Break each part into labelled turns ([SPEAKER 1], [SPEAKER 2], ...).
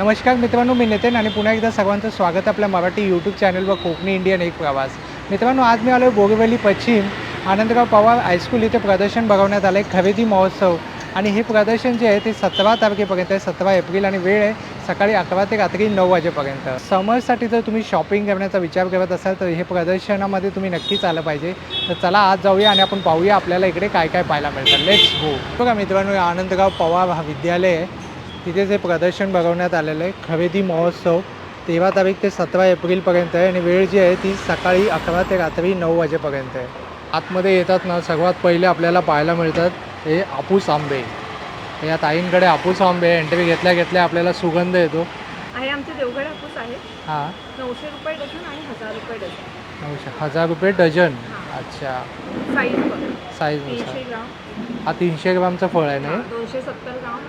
[SPEAKER 1] नमस्कार मित्रांनो, मी नितीन आणि पुन्हा एकदा सर्वांचं स्वागत आपल्या मराठी यूट्यूब चॅनलवर कोकणी इंडियन एक प्रवास. मित्रांनो, आज मी आलो आहे बोरीवली पश्चिम आनंदराव पवार हायस्कूल इथे प्रदर्शन भरवण्यात आलं आहे, खरेदी महोत्सव. आणि हे प्रदर्शन जे आहे ते 17 तारखेपर्यंत आहे, 17 एप्रिल, आणि वेळ आहे सकाळी 11 ते रात्री 9 वाजेपर्यंत. समरसाठी जर तुम्ही शॉपिंग करण्याचा विचार करत असाल तर हे प्रदर्शनामध्ये तुम्ही नक्कीच आलं पाहिजे. तर चला आज जाऊया आणि आपण पाहूया आपल्याला इकडे काय काय पाहायला मिळतं. Let's go. बघा मित्रांनो, आनंदराव पवार हा विद्यालय आहे, तिथेच हे प्रदर्शन भरवण्यात आलेलं आहे. खरेदी महोत्सव 13 तारीख ते 17 एप्रिलपर्यंत आहे आणि वेळ जी आहे ती सकाळी 11 ते रात्री 9 वाजेपर्यंत आहे. आतमध्ये येतात ना, सर्वात पहिले आपल्याला पाहायला मिळतात हे हापूस आंबे. या ताईंकडे हापूस आंबे एंट्री घेतल्या घेतल्या आपल्याला सुगंध येतो.
[SPEAKER 2] आहे आमचे देवगड हापूस आहे.
[SPEAKER 1] हां,
[SPEAKER 2] 900 रुपये डझन आणि 1000 रुपये डझन.
[SPEAKER 1] 1000 रुपये डझन. अच्छा,
[SPEAKER 2] साईज बघ,
[SPEAKER 1] साईज
[SPEAKER 2] 300 ग्राम.
[SPEAKER 1] हा 300 ग्रामचं फळ आहे ना.
[SPEAKER 2] 270 ग्राम.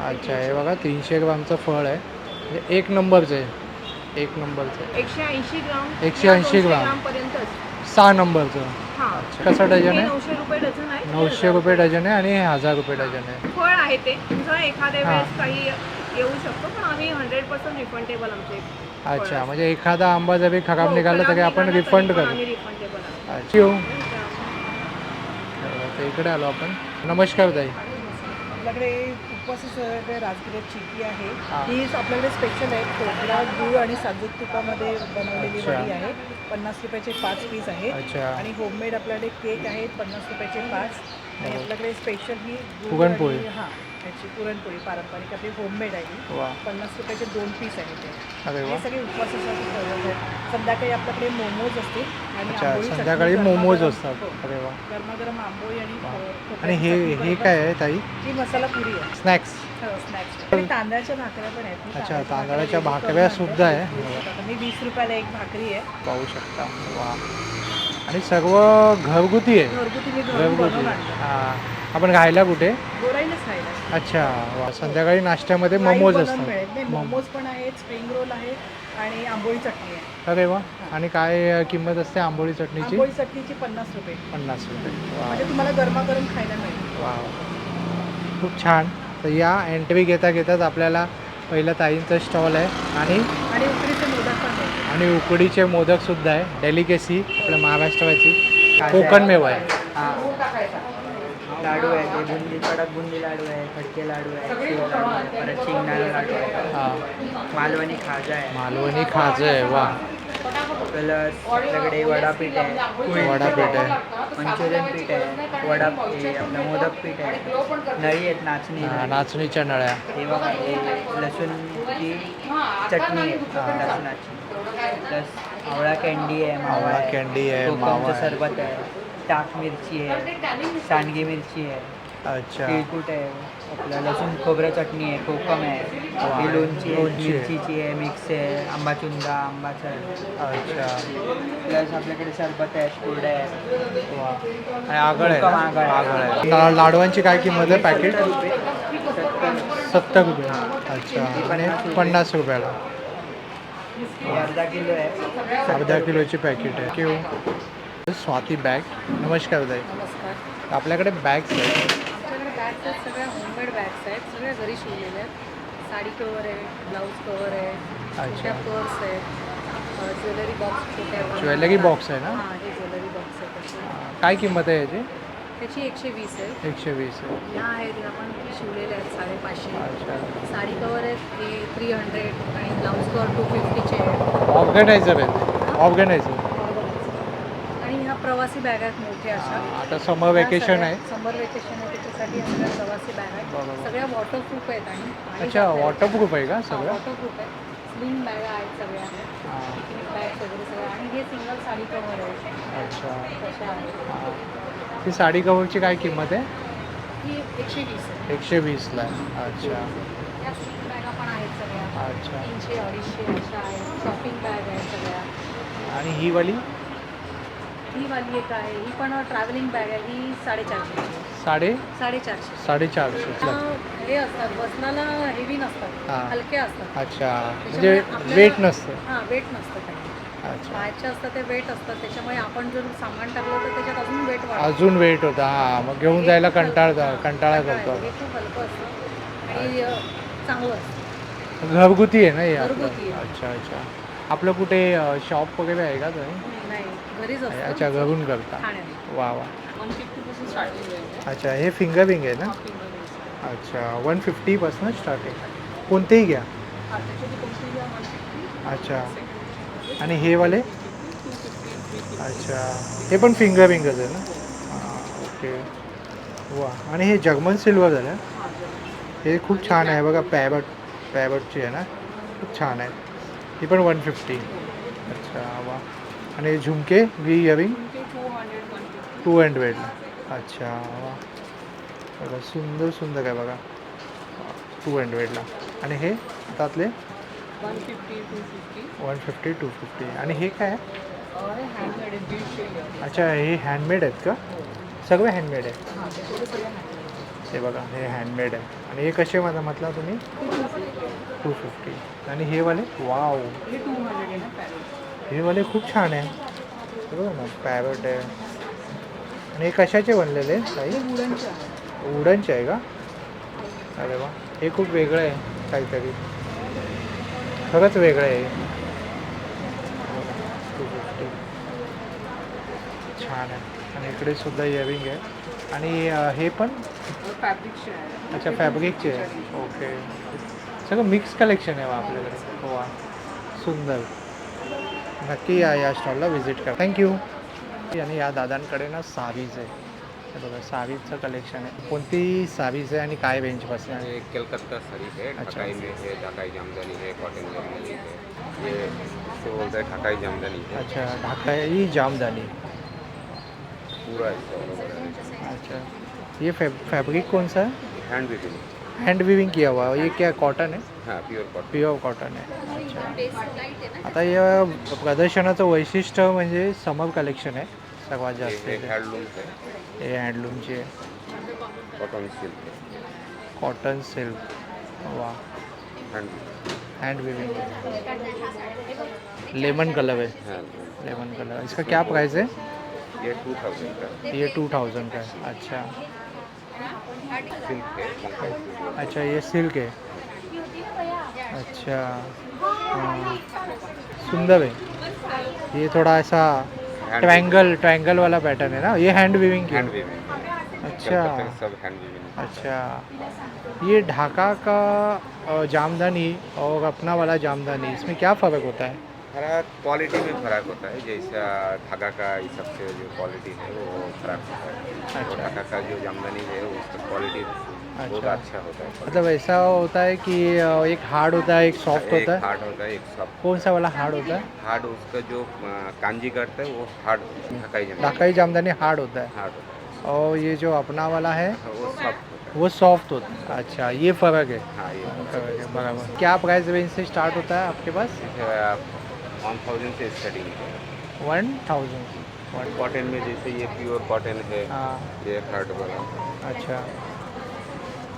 [SPEAKER 1] अच्छा, हे बघा 300 ग्रामचं फळ आहे, म्हणजे एक नंबरचं आहे, एक नंबरचं आहे.
[SPEAKER 2] 180 ग्राम.
[SPEAKER 1] 180 ग्राम
[SPEAKER 2] पर्यंतच.
[SPEAKER 1] 6 नंबरचं.
[SPEAKER 2] हां,
[SPEAKER 1] अच्छा, कसं डझन आहे?
[SPEAKER 2] 900 रुपये डझन आहे.
[SPEAKER 1] 900 रुपये डझन आहे आणि हे 1000 रुपये डझन आहे.
[SPEAKER 2] फळ आहे ते तुमचं एखाद्या
[SPEAKER 1] हां.
[SPEAKER 2] वेळेस काही येऊ शकतो, पण आम्ही 100% रिफंडेबल आमचे.
[SPEAKER 1] अच्छा, म्हणजे एखादा आंबा जरी खराब निघाला तरी आपण रिफंड करू.
[SPEAKER 2] आम्ही रिफंडेबल आहे.
[SPEAKER 1] अच्छा, येऊ. तर इकडे आलो आपण. नमस्कार ताई.
[SPEAKER 3] आपल्याकडे उपवासाचं राजगिरा चिकी आहे.
[SPEAKER 1] हां.
[SPEAKER 3] ही आपल्याकडे स्पेशल आहे. खोबरा, गूळ आणि साजूक तुपामध्ये बनवलेली
[SPEAKER 1] अच्छा.
[SPEAKER 3] वडी आहे. 50 रुपयाचे 5 पीस आहेत.
[SPEAKER 1] अच्छा.
[SPEAKER 3] आणि होममेड आपल्याकडे केक आहेत 50 रुपयाचे 5. आणि
[SPEAKER 1] हो.
[SPEAKER 3] आपल्याकडे स्पेशल ही गूळ
[SPEAKER 1] पुरणपोळी.
[SPEAKER 3] आणि हां, त्याची पुरणपोळी पारंपरिक आपली होममेड आहे ही.
[SPEAKER 1] वा.
[SPEAKER 3] 50 रुपयाचे 2 पीस आहेत ते.
[SPEAKER 1] अरे वा.
[SPEAKER 3] हे सगळे उपवासासाठी ठेवलेले आहेत. संध्याकाळी आपल्याकडे मोमोज असतील आणि
[SPEAKER 1] अच्छा,
[SPEAKER 3] आंबोळी चटणी
[SPEAKER 1] संध्याकाळी
[SPEAKER 3] गरमागरम-
[SPEAKER 1] मोमोज असतात.
[SPEAKER 3] हो.
[SPEAKER 1] अरे वा.
[SPEAKER 3] गरमागरम आंबोळी आणि
[SPEAKER 1] वा.
[SPEAKER 3] खोबऱ्याची
[SPEAKER 1] आणि हे
[SPEAKER 3] चटणी
[SPEAKER 1] हे
[SPEAKER 3] बरोबर.
[SPEAKER 1] काय आहे ताई?
[SPEAKER 3] ही मसाला पुरी आहे.
[SPEAKER 1] स्नॅक्स.
[SPEAKER 3] स्नॅक्स आणि तांदळाच्या भाकऱ्या पण आहेत. मी
[SPEAKER 1] अच्छा, तांदळाच्या
[SPEAKER 3] भाकऱ्या
[SPEAKER 1] भाकऱ्या
[SPEAKER 3] करून
[SPEAKER 1] सुद्धा आहे.
[SPEAKER 3] आणते. मी 20 रुपयाला एक भाकरी आहे.
[SPEAKER 1] पाहू शकता. वा. आणि सर्व घरगुती आहे.
[SPEAKER 3] घरगुती मी घरून
[SPEAKER 1] घरगुती.
[SPEAKER 3] बनवून आणते.
[SPEAKER 1] हां. आपण खायला कुठे?
[SPEAKER 3] गोराईलाच खायला.
[SPEAKER 1] अच्छा, वा. संध्याकाळी नाश्त्यामध्ये
[SPEAKER 3] Live
[SPEAKER 1] मोमोज
[SPEAKER 3] बनवून
[SPEAKER 1] असतात.
[SPEAKER 3] मिळेल. नाही, मोमोज पण आहेत, स्प्रिंग रोल आहे आणि आंबोळी चटणी आहे.
[SPEAKER 1] अरे वा. आणि काय किंमत असते आंबोळी चटणीची?
[SPEAKER 3] आंबोळी चटणीची 50 रुपये.
[SPEAKER 1] 50 रुपये. वा.
[SPEAKER 3] म्हणजे तुम्हाला गरमागरम खायला मिळेल.
[SPEAKER 1] वा. खूप छान. तर या एंट्री घेता घेताच आपल्याला पहिलं ताईंचं स्टॉल आहे आणि
[SPEAKER 3] आणि उकडीचे मोदक पण आहेत.
[SPEAKER 1] आणि उकडीचे मोदकसुद्धा आहे. डेलिकेसी आपल्या महाराष्ट्राची कोकण मेवा आहे.
[SPEAKER 4] लाडू आहे ते बुंदी, कडक बुंदी लाडू आहे, खडके लाडू आहे, शिव लाडू आहे, परत शेंगदाणा लाडू आहे,
[SPEAKER 1] हां,
[SPEAKER 4] मालवणी खाजा आहे,
[SPEAKER 1] मालवणी खाजं आहे. वा.
[SPEAKER 4] प्लस आपल्याकडे वडापीठ आहे,
[SPEAKER 1] वडापीठ आहे.
[SPEAKER 4] मंचुरियन पीठ आहे, हे आपलं मोदक पीठ आहे, नळी आहेत नाचणी
[SPEAKER 1] हां,
[SPEAKER 4] नळी.
[SPEAKER 1] नाचणीच्या नळ्या.
[SPEAKER 4] हे बघा हे लसूणची चटणी आहे लसणाची, प्लस आवळा कँडी आहे, मावा
[SPEAKER 1] आवळा
[SPEAKER 4] आहे,
[SPEAKER 1] कँडी आहे,
[SPEAKER 4] कोकमचं
[SPEAKER 1] मावा आहे.
[SPEAKER 4] सरबत आहे, टाक मिरची आहे, सांडगी मिरची आहे,
[SPEAKER 1] अच्छा.
[SPEAKER 4] तिळकुट आहे, आपलं लसूण खोबरं चटणी आहे, कोकम आहे, ही लोणची आहे,
[SPEAKER 1] लोणची आहे.
[SPEAKER 4] मिरचीची आहे, मिक्स आहे, आंबाचुंदा, आंबाचं आहे,
[SPEAKER 1] अच्छा.
[SPEAKER 4] प्लस आपल्याकडे सरबत आहे, कोरडं आहे.
[SPEAKER 1] वा. आणि आगळ आहे
[SPEAKER 4] कोकम
[SPEAKER 1] ना?
[SPEAKER 4] आगळ आहे.
[SPEAKER 1] आगळ आहे. लाडवांची काय किंमत आहे पॅकेट?
[SPEAKER 4] 70 रुपये, 70.
[SPEAKER 1] 70 रुपये. अच्छा. आणि 50 रुपयाला
[SPEAKER 4] हे अर्धा किलो आहे.
[SPEAKER 1] अर्धा किलोची पॅकेट आहे. किंवा स्वाती बॅग. नमस्कार ताई.
[SPEAKER 3] नमस्कार.
[SPEAKER 1] आपल्याकडे बॅग्स आहेत.
[SPEAKER 3] आमच्याकडे बॅग्स आहेत, सगळ्या होममेड बॅग्स आहेत, सगळ्या घरी शिवलेल्या आहेत. साडी कवर आहे, ब्लाऊज कवर आहे, छोट्या पर्स आहेत, ज्वेलरी बॉक्स छोट्या.
[SPEAKER 1] ज्वेलरी बॉक्स आहे ना?
[SPEAKER 3] हां, हे ज्वेलरी बॉक्स आहे त्याची.
[SPEAKER 1] काय किंमत आहे याची?
[SPEAKER 3] त्याची 120 आहे.
[SPEAKER 1] 120 आहे.
[SPEAKER 3] ह्या आहेत ह्या पण शिवलेल्या आहेत 550.
[SPEAKER 1] अच्छा.
[SPEAKER 3] साडी कवर आहेत हे 300 आणि ब्लाऊज कवर 250चे आहेत.
[SPEAKER 1] ऑर्गनायझर आहे. ऑर्गनायझर.
[SPEAKER 3] आणि ह्या प्रवासी बॅग आहेत मोठ्या अशा.
[SPEAKER 1] आता समर वेकेशन आहे.
[SPEAKER 3] समर वेकेशन आहे त्याच्यासाठी या सगळ्या प्रवासी बॅग आहेत.
[SPEAKER 1] बरोबर.
[SPEAKER 3] सगळ्या वॉटरप्रूफ आहेत आणि
[SPEAKER 1] अच्छा, वॉटरप्रूफ आहे का सगळं?
[SPEAKER 3] वॉटरप्रूफ आहे. स्लिंग बॅग आहेत सगळ्या.
[SPEAKER 1] हां.
[SPEAKER 3] पिकनिक बॅग्स वगैरे सगळ्या. आणि हे सिंगल साडी कवर आहे.
[SPEAKER 1] अच्छा.
[SPEAKER 3] तशा आहेत.
[SPEAKER 1] हां. ही साडी कव्हरची काय किंमत आहे?
[SPEAKER 3] ही 120 आहे.
[SPEAKER 1] 120ला आहे. अच्छा.
[SPEAKER 3] या स्लिंग बॅगा पण आहेत सगळ्या.
[SPEAKER 1] अच्छा.
[SPEAKER 3] 300-250 अशा आहेत. शॉपिंग बॅग आहेत सगळ्या.
[SPEAKER 1] आणि ही वाली
[SPEAKER 3] ही वाली एक आहे, ही पण ट्रॅव्हलिंग बॅग आहे. ही 450 450.
[SPEAKER 1] 450.
[SPEAKER 3] हे असतात बसनाला हेवी नसतात,
[SPEAKER 1] हां.
[SPEAKER 3] हलक्या असतात.
[SPEAKER 1] अच्छा, म्हणजे
[SPEAKER 3] त्याच्यामुळे आपल्याला-
[SPEAKER 1] वेट नसतं.
[SPEAKER 3] हां, वेट नसतं काही.
[SPEAKER 1] अच्छा.
[SPEAKER 3] बाहेरचे असतात ते वेट असतात, त्याच्यामुळे आपण जर सामान टाकलं तर त्याच्यात अजून वेट वाढतं.
[SPEAKER 1] अजून वेट होता. हां, मग घेऊन जायला कंटाळा
[SPEAKER 3] हां,
[SPEAKER 1] करतो.
[SPEAKER 3] हे खूप हलकं असतं आणि चांगलं असतं.
[SPEAKER 1] घरगुती आहे ना हे आपलं?
[SPEAKER 3] घरगुती आहे.
[SPEAKER 1] अच्छा अच्छा. आपलं कुठे शॉप वगैरे आहे का तुम्ही?
[SPEAKER 3] नाही घरीच असतं.
[SPEAKER 1] अच्छा घरून करता.
[SPEAKER 3] ठाण्यात
[SPEAKER 1] वा वा.
[SPEAKER 3] 150 पासून स्टार्टिंग आहे.
[SPEAKER 1] अच्छा हे फिंगर विंग आहे ना? अच्छा 150 पासून स्टार्टिंग. कोणतेही घ्या. अच्छा आणि हे वाले? अच्छा हे पण फिंगर विंगच आहे ना? हां ओके. वा आणि हे जर्मन सिल्वर झालं. हे खूप छान आहे बघा. पॅबटची आहे ना? खूप छान आहे. ही पण 150. अच्छा वा. आणि झुमके वी इयरिंग 200. अच्छा वा बघा सुंदर सुंदर आहे बघा 200ला. आणि हे त्यातले 150 250. आणि हे काय आहे? अच्छा हे हँडमेड आहेत का? सगळे हँडमेड आहे. हे बघा हे हँडमेड आहे. आणि हे कसे म्हटला तुम्ही? 250. आणि हे वाले? वाव हे वाले खूप छान आहे. हे बघा ना पॅरट आहे. आणि हे कशाचे बनलेले काही? वुडनचे आहे का? अरे वा हे खूप वेगळं आहे काहीतरी. खरंच वेगळं आहे. 250 छान आहे. आणि इकडे सुद्धा इयरिंग आहे. आणि हे पण
[SPEAKER 3] फॅब्रिकचे आहे.
[SPEAKER 1] अच्छा फॅब्रिकचे आहे. ओके सगळं मिक्स कलेक्शन आहे आपल्याकडे. वा सुंदर. नक्की या स्टॉलला व्हिजिट करा. थँक्यू. आणि या दादांकडे ना साडीज आहे. हे बघा साडीचं कलेक्शन आहे. कोणती साडीज आहे आणि काय रेंजपासून आहे?
[SPEAKER 5] ये कलकत्ता साड़ी है,
[SPEAKER 1] अच्छा।
[SPEAKER 5] ढाकाई में है, ढाकाई जामदानी है, कॉटन जामदानी है। ये इसको बोलते हैं ढाकाई जामदानी है।
[SPEAKER 1] अच्छा ढाकाई जामदानी.
[SPEAKER 5] पूरा इसका all over है।
[SPEAKER 1] अच्छा ये फैब्रिक कौन सा है?
[SPEAKER 5] Hand weaving.
[SPEAKER 1] हैंड वीविंग किया हुआ है. ये क्या कॉटन है?
[SPEAKER 5] हाँ प्योर कॉटन।
[SPEAKER 1] प्युअर कॉटन आहे. अच्छा आता या प्रदर्शनाचं वैशिष्ट्य म्हणजे समर कलेक्शन आहे सर्वात जास्त.
[SPEAKER 5] ये हैंडलूम है,
[SPEAKER 1] हे हँडलूमची आहे.
[SPEAKER 5] कॉटन सिल्क है,
[SPEAKER 1] कॉटन सिल्क. वा
[SPEAKER 5] hand
[SPEAKER 1] hand weaving. Lemon colour है.
[SPEAKER 5] हाँ
[SPEAKER 1] लेमन कलर. इसका क्या प्राइस है?
[SPEAKER 5] ये 2000 का
[SPEAKER 1] ये 2000 का है. अच्छा
[SPEAKER 5] सिल्क है।
[SPEAKER 1] अच्छा ये सिल्क है. अच्छा हाँ. सुंदर है. ये थोड़ा ऐसा ट्रायंगल वाला पैटर्न है ना? ये हैंड वीविंग की.
[SPEAKER 5] Hand weaving.
[SPEAKER 1] अच्छा
[SPEAKER 5] सब हैंड वीविंग।
[SPEAKER 1] अच्छा ये ढाका का जामदानी और अपना वाला जामदानी इसमें क्या फ़र्क होता है?
[SPEAKER 5] फर्क क्वालिटी में फ़र्क होता है। जैसा धागा का इस सबसे जो क्वालिटी है वो फ़र्क होता है।
[SPEAKER 1] अच्छा।
[SPEAKER 5] और धागा का जो जामदानी है उसका क्वालिटी बहुत अच्छा होता है।
[SPEAKER 1] मतलब ऐसा होता है कि एक हार्ड होता है एक सॉफ्ट
[SPEAKER 5] एक
[SPEAKER 1] होता है.
[SPEAKER 5] हार्ड होता है, एक सॉफ्ट।
[SPEAKER 1] कौन सा वाला हार्ड होता है?
[SPEAKER 5] हार्ड उसका जो कांजी करता है वो हार्ड ढाकाई जामदानी
[SPEAKER 1] ढाकाई जामदानी हार्ड होता है.
[SPEAKER 5] हार्ड होता
[SPEAKER 1] और ये जो अपना वाला है
[SPEAKER 5] है। वो सॉफ्ट होता
[SPEAKER 1] वो सॉफ्ट होता है. अच्छा ये फ़र्क है.
[SPEAKER 5] है। हाँ ये
[SPEAKER 1] फ़र्क है बराबर. क्या प्राइस रेंज से स्टार्ट होता है आपके पास?
[SPEAKER 5] 1000 से स्टार्टिंग है।
[SPEAKER 1] 1000.
[SPEAKER 5] कॉटन में जैसे ये प्योर कॉटन है,
[SPEAKER 1] हाँ
[SPEAKER 5] ये हार्ड वाला
[SPEAKER 1] अच्छा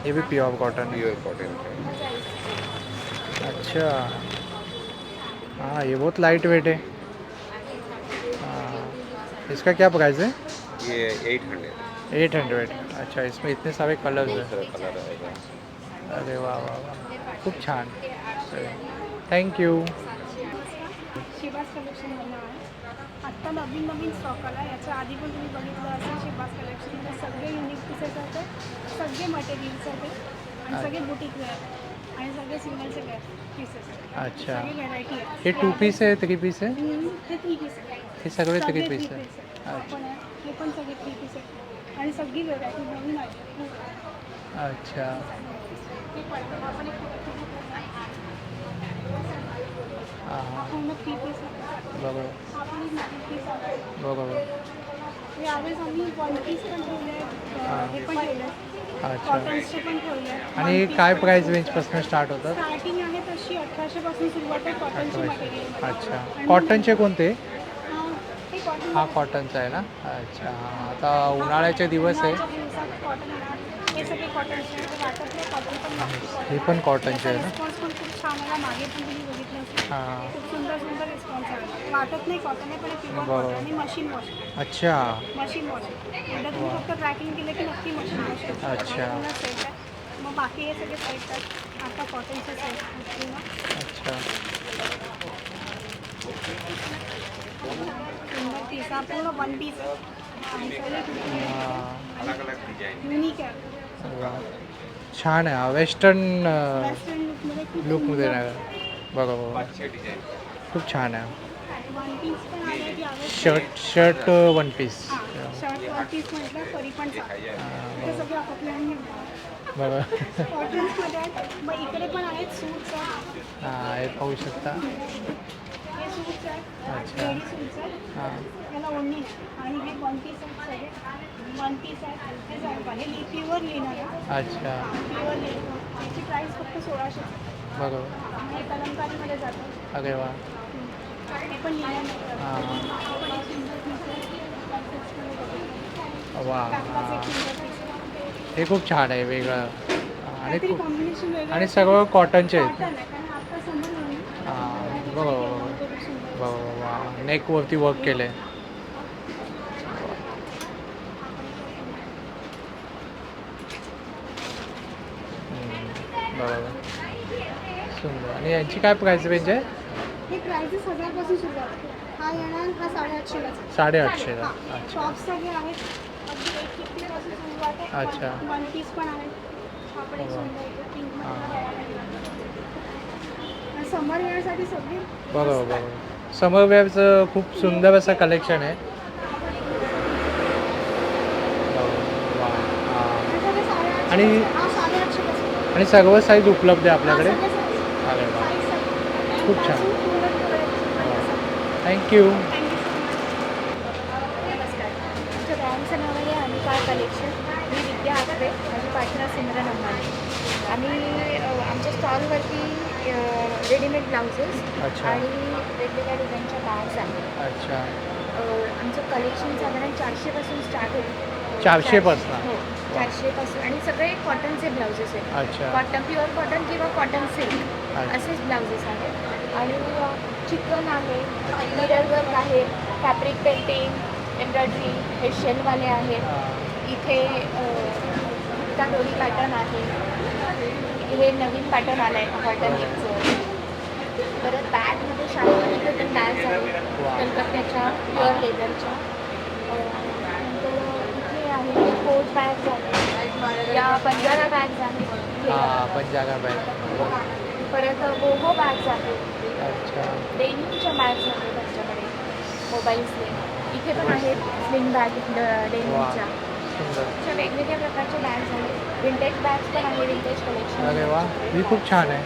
[SPEAKER 1] ये भी प्योर कॉटन है.
[SPEAKER 5] प्योर कॉटन है।
[SPEAKER 1] अच्छा हाँ ये बहुत लाइट वेट है. हाँ इसका क्या प्राइस है?
[SPEAKER 5] ये 800
[SPEAKER 1] 800. अच्छा इसमें इतने सारे कलर्स हैं.
[SPEAKER 5] दूसरा कलर आएगा।
[SPEAKER 1] अरे वाह वाह वाह खूप छान. थँक्यू.
[SPEAKER 6] शिबाज कलेक्शनमधनं आहे. आत्ता नवीन नवीन स्टॉक आला. याच्या आधी पण तुम्ही बघितलं असेल शिबाज कलेक्शनमध्ये सगळे युनिक पीसेस आहेत. सगळे मटेरियल्स आहेत आणि सगळे बुटीक वेअर आहेत आणि सगळे सिंगल पीसेस आहेत.
[SPEAKER 1] अच्छा
[SPEAKER 6] सगळी व्हरायटी आहे.
[SPEAKER 1] हे 2 पीस आहे 3 पीस आहे?
[SPEAKER 6] हे 3 पीस आहे.
[SPEAKER 1] हे सगळे 3
[SPEAKER 6] सगळे
[SPEAKER 1] पीस
[SPEAKER 6] 3
[SPEAKER 1] आहे.
[SPEAKER 6] पीस आहे. पण हे पण सगळे 3 पीस आहेत आणि सगळी व्हरायटी नवीन आली.
[SPEAKER 1] अच्छा
[SPEAKER 6] हे पण आपण एक
[SPEAKER 1] हां
[SPEAKER 6] हा पूर्ण 3 पीस आहे.
[SPEAKER 1] बरोबर
[SPEAKER 6] हा पण एक नवीन पीस आहे.
[SPEAKER 1] बरोबर.
[SPEAKER 6] यावेळेस आम्ही 1 पीस पण ठेवले आहेत. हे पण ठेवले आहेत.
[SPEAKER 1] अच्छा
[SPEAKER 6] कॉटन्सचे पण ठेवले आहेत.
[SPEAKER 1] आणि काय प्राईस रेंजपासून स्टार्ट होतात?
[SPEAKER 6] स्टार्टिंग आहे तशी 1800 पासून सुरुवात आहे कॉटनची मटेरियल.
[SPEAKER 1] अच्छा कॉटनचे कोणते?
[SPEAKER 6] हे कॉटन
[SPEAKER 1] हा कॉटनचा आहे ना? अच्छा हां आता उन्हाळ्याचे दिवस आहे.
[SPEAKER 6] कॉटन येणार. हे सगळे कॉटनचे वाटत नाही कॉटन पण नक्की
[SPEAKER 1] हे पण कॉटनचे आहे ना?
[SPEAKER 6] रिस्पॉन्स पण खूप छान आला. मागे पण तुम्ही बघितलं असेल.
[SPEAKER 1] हां
[SPEAKER 6] खूप सुंदर सुंदर रिस्पॉन्स आला. वाटत नाही कॉटन आहे पण प्युअर
[SPEAKER 1] बरोबर.
[SPEAKER 6] कॉटन आणि मशीन वॉश.
[SPEAKER 1] अच्छा
[SPEAKER 6] मशीन वॉश एकदा तुम्ही फक्त ट्रॅकिंग केलं की नक्की मशीन वॉश.
[SPEAKER 1] अच्छा.
[SPEAKER 6] सेट आहे. मग बाकी हे सगळे सेट आहेत. आता कॉटनचे सेट असते ना
[SPEAKER 1] अच्छा
[SPEAKER 6] सुंदर पीस हा पूर्ण वन पीस आहे आणि
[SPEAKER 1] हां.
[SPEAKER 5] अलग अलग डिजाइन
[SPEAKER 6] युनिक आहे
[SPEAKER 1] वा. छान आहे वेस्टर्न
[SPEAKER 6] वेस्टर्न लुकमध्ये खूप
[SPEAKER 1] लुकमध्ये
[SPEAKER 6] सुंदर
[SPEAKER 1] नाही बघा बघा
[SPEAKER 5] अच्छे डिजाइन
[SPEAKER 1] खूप छान आहे
[SPEAKER 6] वन पीस पण आले यावेळेस
[SPEAKER 1] shirt one piece
[SPEAKER 6] shirt one piece म्हटलं तरी पण चालेल ते सगळे आपापल्या
[SPEAKER 1] बघा
[SPEAKER 6] कॉटन्समध्ये आहेत मग इकडे पण आहेत सूट्स आहेत
[SPEAKER 1] हां हे पाहू शकता
[SPEAKER 6] हे सूट्स आहेत
[SPEAKER 1] अच्छा.
[SPEAKER 6] लेडी सूट्स आहेत
[SPEAKER 1] हां
[SPEAKER 6] याला ओढणी आहे. आणि हे वन पीस आहेत सगळे वन पीस आहेत हे सारखं हे प्युअर लिनर आहे
[SPEAKER 1] अच्छा
[SPEAKER 6] प्युअर लिनर याची प्राईस फक्त 1600
[SPEAKER 1] बघा
[SPEAKER 6] हे कलमकारीमध्ये जातं
[SPEAKER 1] अरे वा
[SPEAKER 6] हे पण लिनर
[SPEAKER 1] हां
[SPEAKER 6] हे पण एक सुंदर पीस आहे
[SPEAKER 1] वा
[SPEAKER 6] कापडाचं एक
[SPEAKER 1] हां.
[SPEAKER 6] सुंदर पीस आहे
[SPEAKER 1] हे खूप छान आहे वेगळं आणि
[SPEAKER 6] काहीतरी
[SPEAKER 1] खूप
[SPEAKER 6] कॉम्बिनेशन वेगळं
[SPEAKER 1] आणि सगळं कॉटनचे आहेत
[SPEAKER 6] कॉटन आहे कारण आता समर म्हणून
[SPEAKER 1] हां बघा बघा वा नेकवरती वर्क केलं आहे बरोबर सुंदर आणि यांची काय प्राईस रेंज आहे
[SPEAKER 6] हे प्राइसेस 1000 सुरुवात आहे. हा येणार हा 850 ला
[SPEAKER 1] 850 ला अच्छा
[SPEAKER 6] टॉप सगळे आहेत अगदी 150 पासून सुरुवात आहे
[SPEAKER 1] अच्छा.
[SPEAKER 6] वन पीस पण आहे हा पण एक
[SPEAKER 1] वा.
[SPEAKER 6] सुंदर आहे पिंक
[SPEAKER 1] हां.
[SPEAKER 6] समर वेअरसाठी सगळी
[SPEAKER 1] बरोबर बरोबर समर वेअरचं खूप सुंदर असं कलेक्शन आहे वा हां.
[SPEAKER 6] हे सगळे 850
[SPEAKER 1] आणि-
[SPEAKER 6] हा 850 पासून
[SPEAKER 1] आणि सर्व साईज उपलब्ध आहे आपल्याकडे
[SPEAKER 6] हा, सगळे size.
[SPEAKER 1] अरे वा
[SPEAKER 6] Size सगळे.
[SPEAKER 1] खूप छान.
[SPEAKER 6] पासून पूर्ण
[SPEAKER 1] थँक्यू
[SPEAKER 6] थँक्यू सो मच नमस्कार आमच्या ब्रँडचं नाव आहे अनिका कलेक्शन मी विद्या आखरे माझी पार्टनर सिमरन अंबानी आम्ही आमच्या स्टॉलवरती रेडीमेड ब्लाउजेस
[SPEAKER 1] अच्छा.
[SPEAKER 6] आणि वेगवेगळ्या डिझाईनच्या बॅग्स आहेत
[SPEAKER 1] अच्छा
[SPEAKER 6] आमचं कलेक्शन साधारण 400 पासून स्टार्ट होईल
[SPEAKER 1] 400 पासून?
[SPEAKER 6] हो 400 पासून आणि सगळे कॉटनचे ब्लाउजेस आहेत
[SPEAKER 1] अच्छा
[SPEAKER 6] कॉटन प्युअर कॉटन किंवा कॉटन सिल्क
[SPEAKER 1] अच्छा.
[SPEAKER 6] असेच ब्लाउजेस आहेत आणि चिकन आहे मिरर वर्क आहे फॅब्रिक पेंटिंग एम्ब्रॉयडरी हे शेलवाले आहेत
[SPEAKER 1] हां.
[SPEAKER 6] इथे गुप्ता डोरी पॅटर्न आहे हे नवीन पॅटर्न आलं आहे कॉटन परत बॅगमध्ये शाळेमध्ये कॉटन बॅग्स आहेत
[SPEAKER 1] वा.
[SPEAKER 6] कलकत्त्याच्या प्युअर लेदरच्या नंतर इथे आहे स्पोर्ट बॅग्स आहेत या बंजारा बॅग्स आहेत
[SPEAKER 1] हां पंजागा बॅग
[SPEAKER 6] परत बोहो बॅग्स आहेत
[SPEAKER 1] अच्छा
[SPEAKER 6] डेनिमच्या बॅग्स आहेत त्यांच्याकडे मोबाईल्सने इथे पण आहेत स्लिंग बॅग डेनिमच्या
[SPEAKER 1] सुंदर
[SPEAKER 6] अशा वेगवेगळ्या प्रकारच्या बॅग्स आहेत विंटेज बॅग्स पण आहे विंटेज कलेक्शन
[SPEAKER 1] अरे वा ही खूप छान आहे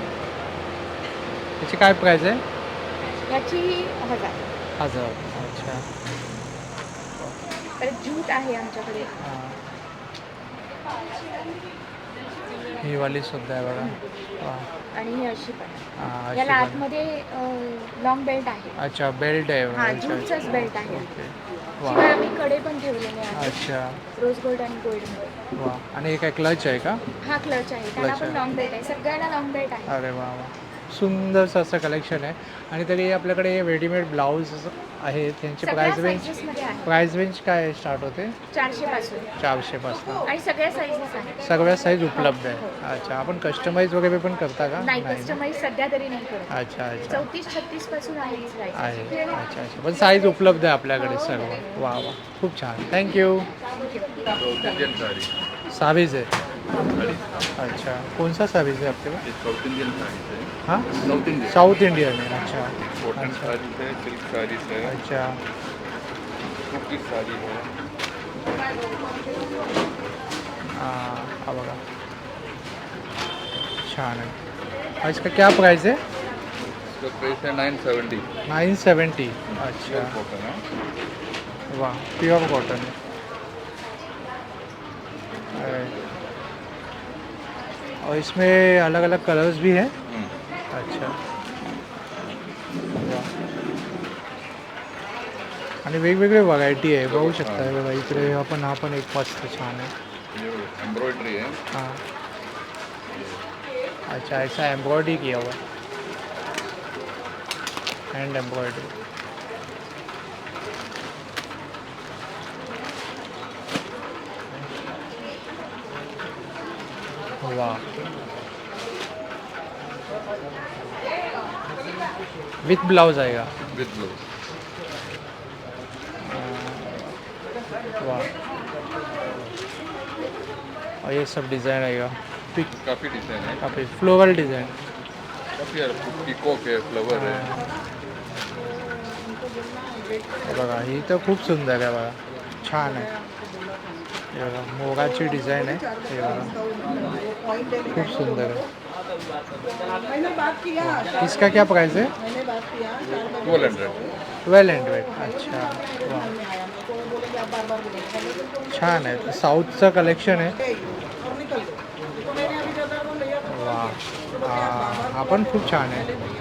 [SPEAKER 1] याची काय प्राईस आहे
[SPEAKER 6] याची 1000
[SPEAKER 1] 1000 अच्छा
[SPEAKER 6] परत जूट आहे आमच्याकडे
[SPEAKER 1] हां. ही वाली सुद्धा आहे बघा वा
[SPEAKER 6] आणि ही अशी पण
[SPEAKER 1] हां, अशी
[SPEAKER 6] याला
[SPEAKER 1] पण.
[SPEAKER 6] आतमध्ये लॉंग बेल्ट आहे
[SPEAKER 1] अच्छा बेल्ट आहे
[SPEAKER 6] हा
[SPEAKER 1] अच्छा,
[SPEAKER 6] जूटचाच
[SPEAKER 1] अच्छा.
[SPEAKER 6] बेल्ट आहे
[SPEAKER 1] ओके
[SPEAKER 6] शिवाय
[SPEAKER 1] वा
[SPEAKER 6] आम्ही कडे पण ठेवलेले आहेत
[SPEAKER 1] अच्छा
[SPEAKER 6] रोज गोल्ड आणि गोल्डमध्ये
[SPEAKER 1] वा आणि हे काय क्लच आहे का
[SPEAKER 6] हा क्लच आहे त्याला
[SPEAKER 1] Clutch
[SPEAKER 6] पण
[SPEAKER 1] आहे.
[SPEAKER 6] लॉंग बेल्ट आहे सगळ्याला लॉंग बेल्ट आहे
[SPEAKER 1] अरे वा वा सुंदरसं असं कलेक्शन आहे आणि तरी आपल्याकडे रेडीमेड ब्लाऊज आहेत त्यांची
[SPEAKER 6] सगळ्या
[SPEAKER 1] प्राईस रेंज
[SPEAKER 6] साईजेसमध्ये आहे
[SPEAKER 1] प्राईस रेंज काय स्टार्ट होते
[SPEAKER 6] 400 पासून
[SPEAKER 1] 400 पासून
[SPEAKER 6] आणि सगळ्या साईजेस आहेत
[SPEAKER 1] सगळ्या साईज उपलब्ध आहे अच्छा आपण कस्टमाइज वगैरे पण करता का
[SPEAKER 6] नाही
[SPEAKER 1] ना?
[SPEAKER 6] कस्टमाइज सध्या तरी नाही करत
[SPEAKER 1] अच्छा अच्छा
[SPEAKER 6] 34-36 पासून आहे ही size.
[SPEAKER 1] आहे अच्छा अच्छा पण साईज उपलब्ध आहे आपल्याकडे सर्व वा वा खूप छान थँक्यू
[SPEAKER 5] इंडियन साड़ी
[SPEAKER 1] सावीज आहे अच्छा कोणसा सावीज आहे आपल्याकडे
[SPEAKER 5] साउथ इंडियन साड़ी है
[SPEAKER 1] हां
[SPEAKER 5] साउथ इंडियन
[SPEAKER 1] साऊथ इंडियन आहे अच्छा
[SPEAKER 5] कॉटन
[SPEAKER 1] अच्छा
[SPEAKER 5] साड़ी है सिल्क साड़ी है
[SPEAKER 1] अच्छा
[SPEAKER 5] सूट साड़ी है
[SPEAKER 1] हा बघा छान आहे इसका क्या प्राइस है
[SPEAKER 5] इसका प्राइस है 970
[SPEAKER 1] 970 अच्छा
[SPEAKER 5] कॉटन है
[SPEAKER 1] वाह प्योर कॉटन है और इसमें अलग अलग कलर्स भी हैं अच्छा वाह आणि वेगवेगळे व्हरायटी आहे बघू शकता हे बघा इकडे हा पण एक मस्त छान आहे
[SPEAKER 5] ये एम्ब्रॉयडरी है
[SPEAKER 1] हाँ अच्छा ऐसा एम्ब्रॉयडरी किया हुआ हैंड एम्ब्रॉयडरी वाह विथ ब्लाउज आएगा.
[SPEAKER 7] With blouse.
[SPEAKER 1] वाह. और ये सब डिज़ाइन आएगा.
[SPEAKER 7] काफ़ी डिजाइन है.
[SPEAKER 1] काफ़ी फ्लोरल डिज़ाइन.
[SPEAKER 7] काफ़ी यार पिकॉक आहे, फ्लवर आहे.
[SPEAKER 1] बघा ही तर खूप सुंदर आहे बघा. छान आहे. हे बघा मोराची डिझाईन आहे. हे बघा खूप सुंदर है. इसका क्या प्राइस है?
[SPEAKER 7] 1200.
[SPEAKER 1] 1200. अच्छा. वाह छान आहे. साऊथचं कलेक्शन आहे. वा हा पण खूप छान आहे. हे बघा.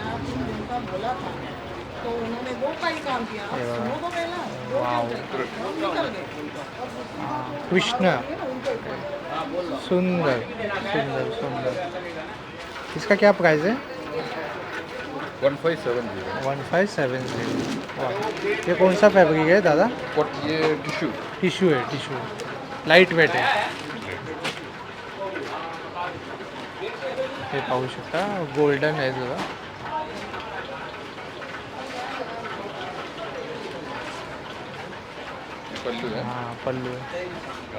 [SPEAKER 1] वाव. कृष्ण सुंदर सुंदर सुंदर. इसका क्या प्राइस है?
[SPEAKER 7] 1570.
[SPEAKER 1] 1570. वाह ये कौन सा फैब्रिक है दादा?
[SPEAKER 7] ये टिश्यू.
[SPEAKER 1] टिश्यू है. टिश्यू लाईट वेट आहे. हे पाहू शकता गोल्डन आहे जरा.
[SPEAKER 7] पल्लू है.
[SPEAKER 1] हां पल्लू है.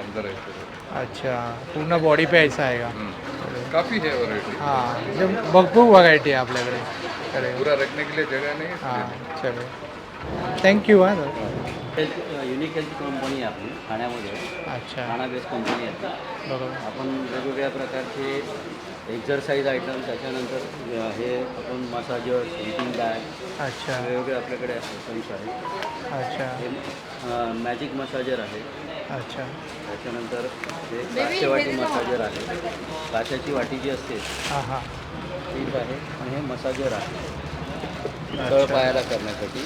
[SPEAKER 7] अंदर है.
[SPEAKER 1] अच्छा पूर्ण बॉडी पे ऐसा आएगा.
[SPEAKER 7] काफ़ी है वैरायटी.
[SPEAKER 1] हां म्हणजे भरपूर व्हरायटी आहे आपल्याकडे. अरे
[SPEAKER 7] पूरा रखने के लिए जगह नहीं है.
[SPEAKER 1] हां चलो थँक्यू हां दादा.
[SPEAKER 8] युनिक हेल्थ कंपनी आहे आपली ठाण्यामध्ये.
[SPEAKER 1] अच्छा
[SPEAKER 8] ठाणा बेस्ड कंपनी आहे.
[SPEAKER 1] बरोबर.
[SPEAKER 8] आपण वेगवेगळ्या प्रकारचे एक्झरसाईज आयटम त्याच्यानंतर हे आपण मसाजर स्लीपिंग बॅग
[SPEAKER 1] अच्छा
[SPEAKER 8] वेगवेगळे आपल्याकडे आयटम्स आहेत.
[SPEAKER 1] अच्छा
[SPEAKER 8] हे मॅजिक मसाजर आहे.
[SPEAKER 1] अच्छा
[SPEAKER 8] त्याच्यानंतर हे काचेची वाटी मसाजर आहे. काचेची वाटी जी असते
[SPEAKER 1] हां हां
[SPEAKER 8] तीच आहे आणि हे मसाजर आहे तळ पायाला करण्यासाठी.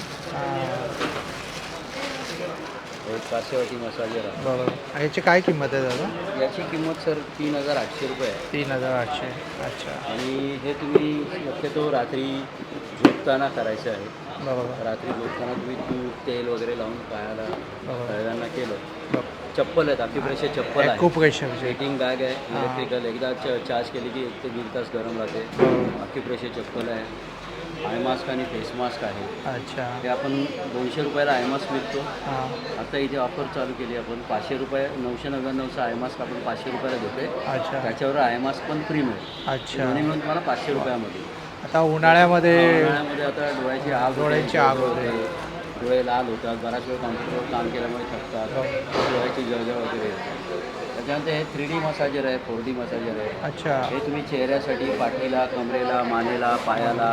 [SPEAKER 8] हे काचेवाटी मसाजर आहे.
[SPEAKER 1] बरोबर. याची काय किंमत आहे दादा?
[SPEAKER 8] याची किंमत सर 3800 रुपये आहे.
[SPEAKER 1] 3800. अच्छा
[SPEAKER 8] आणि हे तुम्ही शक्यतो रात्री झोपताना करायचं आहे.
[SPEAKER 1] बरोबर.
[SPEAKER 8] रात्री झोपताना तुम्ही तूप तेल वगैरे लावून पायाला
[SPEAKER 1] बरोबर.
[SPEAKER 8] तळव्यांना केलं.
[SPEAKER 1] बरोबर.
[SPEAKER 8] चप्पल आहेत अॅक्युप्रेशर चप्पल आहे.
[SPEAKER 1] ॲक्युप्रेशरचे.
[SPEAKER 8] स्वेटिंग बॅग आहे इलेक्ट्रिकल. एकदा चार्ज केली की 1 ते 1.5 तास गरम राहते. अॅक्युप्रेशर चप्पल आहे. आय मास्क आणि फेस मास्क आहे.
[SPEAKER 1] अच्छा
[SPEAKER 8] ते आपण 200 रुपयाला आय मास्क विकतो.
[SPEAKER 1] हां
[SPEAKER 8] आता इथे ऑफर चालू केली आपण 500 रुपये 999चा आय मास्क आपण 500 रुपयाला देतोय.
[SPEAKER 1] अच्छा
[SPEAKER 8] त्याच्यावर आय मास्क पण फ्री मिळेल.
[SPEAKER 1] अच्छा.
[SPEAKER 8] दोन्ही मिळून तुम्हाला 500 रुपयामध्ये.
[SPEAKER 1] आता उन्हाळ्यामध्ये
[SPEAKER 8] उन्हाळ्यामध्ये आता डोळ्याची आग होते,
[SPEAKER 1] डोळ्याची आग होते.
[SPEAKER 8] डोळे लाल होतात. बराच वेळ कॉम्प्युटरवर काम केल्यामुळे थकतात. डोळ्याची जळजळ वगैरे येते. त्याच्यानंतर हे 3D मसाजर आहे 4D मसाजर आहे.
[SPEAKER 1] अच्छा
[SPEAKER 8] हे तुम्ही चेहऱ्यासाठी पाठीला कमरेला मानेला पायाला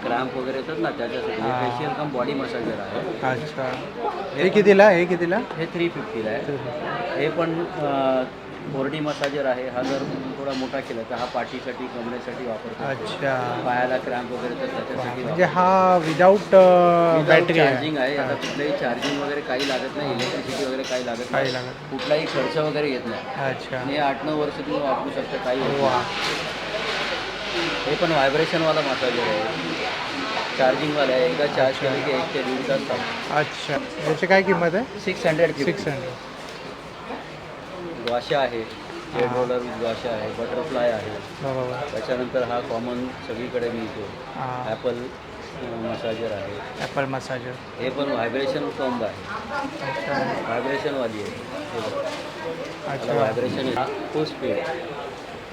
[SPEAKER 8] क्रॅम्प वगैरे येतात ना त्याच्यासाठी हे फेशियल कम बॉडी मसाजर आहे.
[SPEAKER 1] अच्छा हे कितीला? हे कितीला?
[SPEAKER 8] हे 350ला आहे. हे पण 4D मसाजर आहे. हा जर थोडा मोठा केला तर हा पाठीसाठी कमरेसाठी वापरतो.
[SPEAKER 1] अच्छा
[SPEAKER 8] पायाला क्रॅम्प वगैरे तर त्याच्यासाठी
[SPEAKER 1] म्हणजे हा विदाऊट बॅटरी आहे.
[SPEAKER 8] चार्जिंग आहे. आता कुठलाही चार्जिंग वगैरे काही लागत नाही. इलेक्ट्रिसिटी वगैरे काही लागत
[SPEAKER 1] काही
[SPEAKER 8] नाही.
[SPEAKER 1] लागत.
[SPEAKER 8] कुठलाही खर्च वगैरे येत नाही.
[SPEAKER 1] अच्छा
[SPEAKER 8] आणि हे 8-9 वर्ष तुम्ही वापरू शकता काही होत
[SPEAKER 1] वा
[SPEAKER 8] नाही. हे पण व्हायब्रेशनवाला मसाजर आहे. चार्जिंगवाला आहे. एकदा चार्ज केलं की 1 ते 1.5 तास चालतो.
[SPEAKER 1] अच्छा याची काय किंमत आहे?
[SPEAKER 8] 650.
[SPEAKER 1] 600.
[SPEAKER 8] ग्वाशा आहे. हेड रोलर विथ ग्वाशा आहे. बटरफ्लाय आहे.
[SPEAKER 1] बरोबर.
[SPEAKER 8] त्याच्यानंतर हा कॉमन सगळीकडे मिळतो
[SPEAKER 1] हां
[SPEAKER 8] ॲपल मसाजर आहे.
[SPEAKER 1] Apple massager.
[SPEAKER 8] हे पण व्हायब्रेशन कम आहे.
[SPEAKER 1] अच्छा
[SPEAKER 8] व्हायब्रेशनवाली आहे. हे बघा.
[SPEAKER 1] अच्छा
[SPEAKER 8] व्हायब्रेशन फुल स्पीड.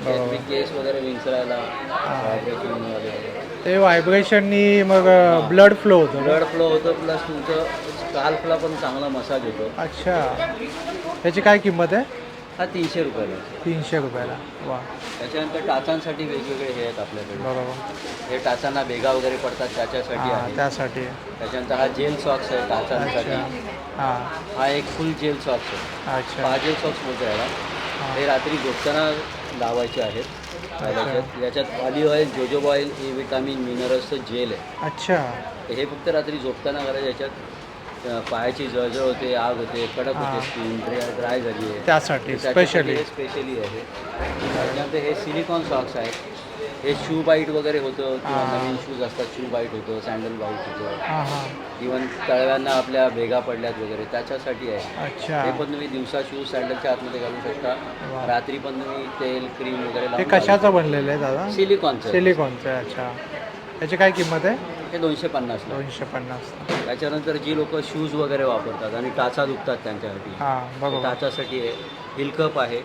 [SPEAKER 1] बरोबर.
[SPEAKER 8] केस वगैरे विंचरायला व्हायब्रेशनवाले
[SPEAKER 1] ते व्हायब्रेशननी मग ब्लड फ्लो होतो.
[SPEAKER 8] ब्लड फ्लो होतं प्लस तुमचं स्काल्फला पण चांगला मसाज होतो.
[SPEAKER 1] अच्छा त्याची काय किंमत आहे?
[SPEAKER 8] हा 300 रुपयाला.
[SPEAKER 1] 300 रुपयाला. वा
[SPEAKER 8] त्याच्यानंतर टाचांसाठी वेगवेगळे हे आहेत आपल्याकडे.
[SPEAKER 1] बरोबर.
[SPEAKER 8] हे टाचांना भेगा वगैरे पडतात त्याच्यासाठी
[SPEAKER 1] हां
[SPEAKER 8] आहे.
[SPEAKER 1] त्यासाठी.
[SPEAKER 8] त्याच्यानंतर हा जेल सॉक्स आहे टाचांसाठी.
[SPEAKER 1] अच्छा हां
[SPEAKER 8] हा एक फुल जेल सॉक्स आहे.
[SPEAKER 1] अच्छा
[SPEAKER 8] 5 जेल सॉक्स बोलतो याला. हे रात्री झोपताना लावायचे आहेत. याच्यात olive oil jojoba oil A vitamin मिनरल्सचं जेल आहे.
[SPEAKER 1] अच्छा
[SPEAKER 8] हे फक्त रात्री झोपताना करायचं. याच्यात पायाची जळजळ होते आग होते कडक होते स्किन ड्राय झाली आहे
[SPEAKER 1] त्यासाठी
[SPEAKER 8] स्पेशली आहे. त्याच्यानंतर हे सिलिकॉन सॉक्स आहेत. हे शू बाईट वगैरे होतं किंवा नवीन शूज असतात शू बाईट होतं सँडल बाईट होतं.
[SPEAKER 1] हां हां
[SPEAKER 8] इवन तळव्यांना आपल्या भेगा पडल्यात वगैरे त्याच्यासाठी आहे.
[SPEAKER 1] अच्छा
[SPEAKER 8] हे पण तुम्ही दिवसा शूज सँडलच्या आतमध्ये घालू शकता. रात्री पण तुम्ही तेल क्रीम वगैरे
[SPEAKER 1] हे
[SPEAKER 8] लावून
[SPEAKER 1] कशाचं बनलेलं आहे दादा?
[SPEAKER 8] सिलिकॉनचं.
[SPEAKER 1] सिलिकॉनचं. अच्छा याची काय किंमत आहे?
[SPEAKER 8] हे हे 250 ला.
[SPEAKER 1] 250.
[SPEAKER 8] त्याच्यानंतर जी लोक शूज वगैरे वापरतात आणि टाचा दुखतात त्यांच्यासाठी,
[SPEAKER 1] हां बरोबर.
[SPEAKER 8] टाचासाठी आहे. हिल कप आहे,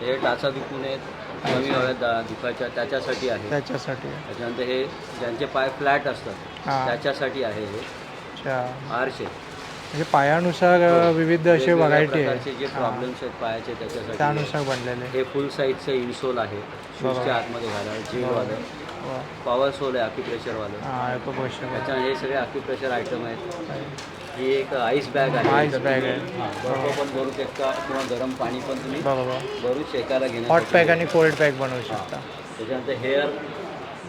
[SPEAKER 8] हे टाचा दुखू नयेत, कमी हव्यात दुखायच्या त्याच्यासाठी आहे.
[SPEAKER 1] त्याच्यासाठी.
[SPEAKER 8] त्याच्यानंतर हे ज्यांचे पाय फ्लॅट असतात
[SPEAKER 1] हां.
[SPEAKER 8] त्याच्यासाठी आहे. हे
[SPEAKER 1] अच्छा,
[SPEAKER 8] आर्च आहे.
[SPEAKER 1] म्हणजे पायानुसार विविध असे
[SPEAKER 8] वेगवेगळ्या
[SPEAKER 1] व्हरायटी
[SPEAKER 8] प्रकारचे
[SPEAKER 1] आहे.
[SPEAKER 8] जे प्रॉब्लेम्स आहेत पायाचे त्याच्यासाठी
[SPEAKER 1] त्यानुसार बनलेले.
[SPEAKER 8] हे फुल साईजचं इनसोल आहे, शूजच्या आतमध्ये घालायला जेलवालं. पॉवर सोल आहे अक्युप्रेशरवालं.
[SPEAKER 1] हां क्वेश्चन.
[SPEAKER 8] त्याच्या हे सगळे अक्युप्रेशर आयटम आहेत. ही एक आईस बॅग आहे.
[SPEAKER 1] आईस बॅग आहे.
[SPEAKER 8] हां, बर्फ पण भरू शकता किंवा गरम पाणी पण तुम्ही
[SPEAKER 1] बरोबर.
[SPEAKER 8] भरून शेकायला घेण्यासाठी.
[SPEAKER 1] हॉट पॅक आणि कोल्ड पॅक बनवू शकता.
[SPEAKER 8] त्याच्यानंतर हेअर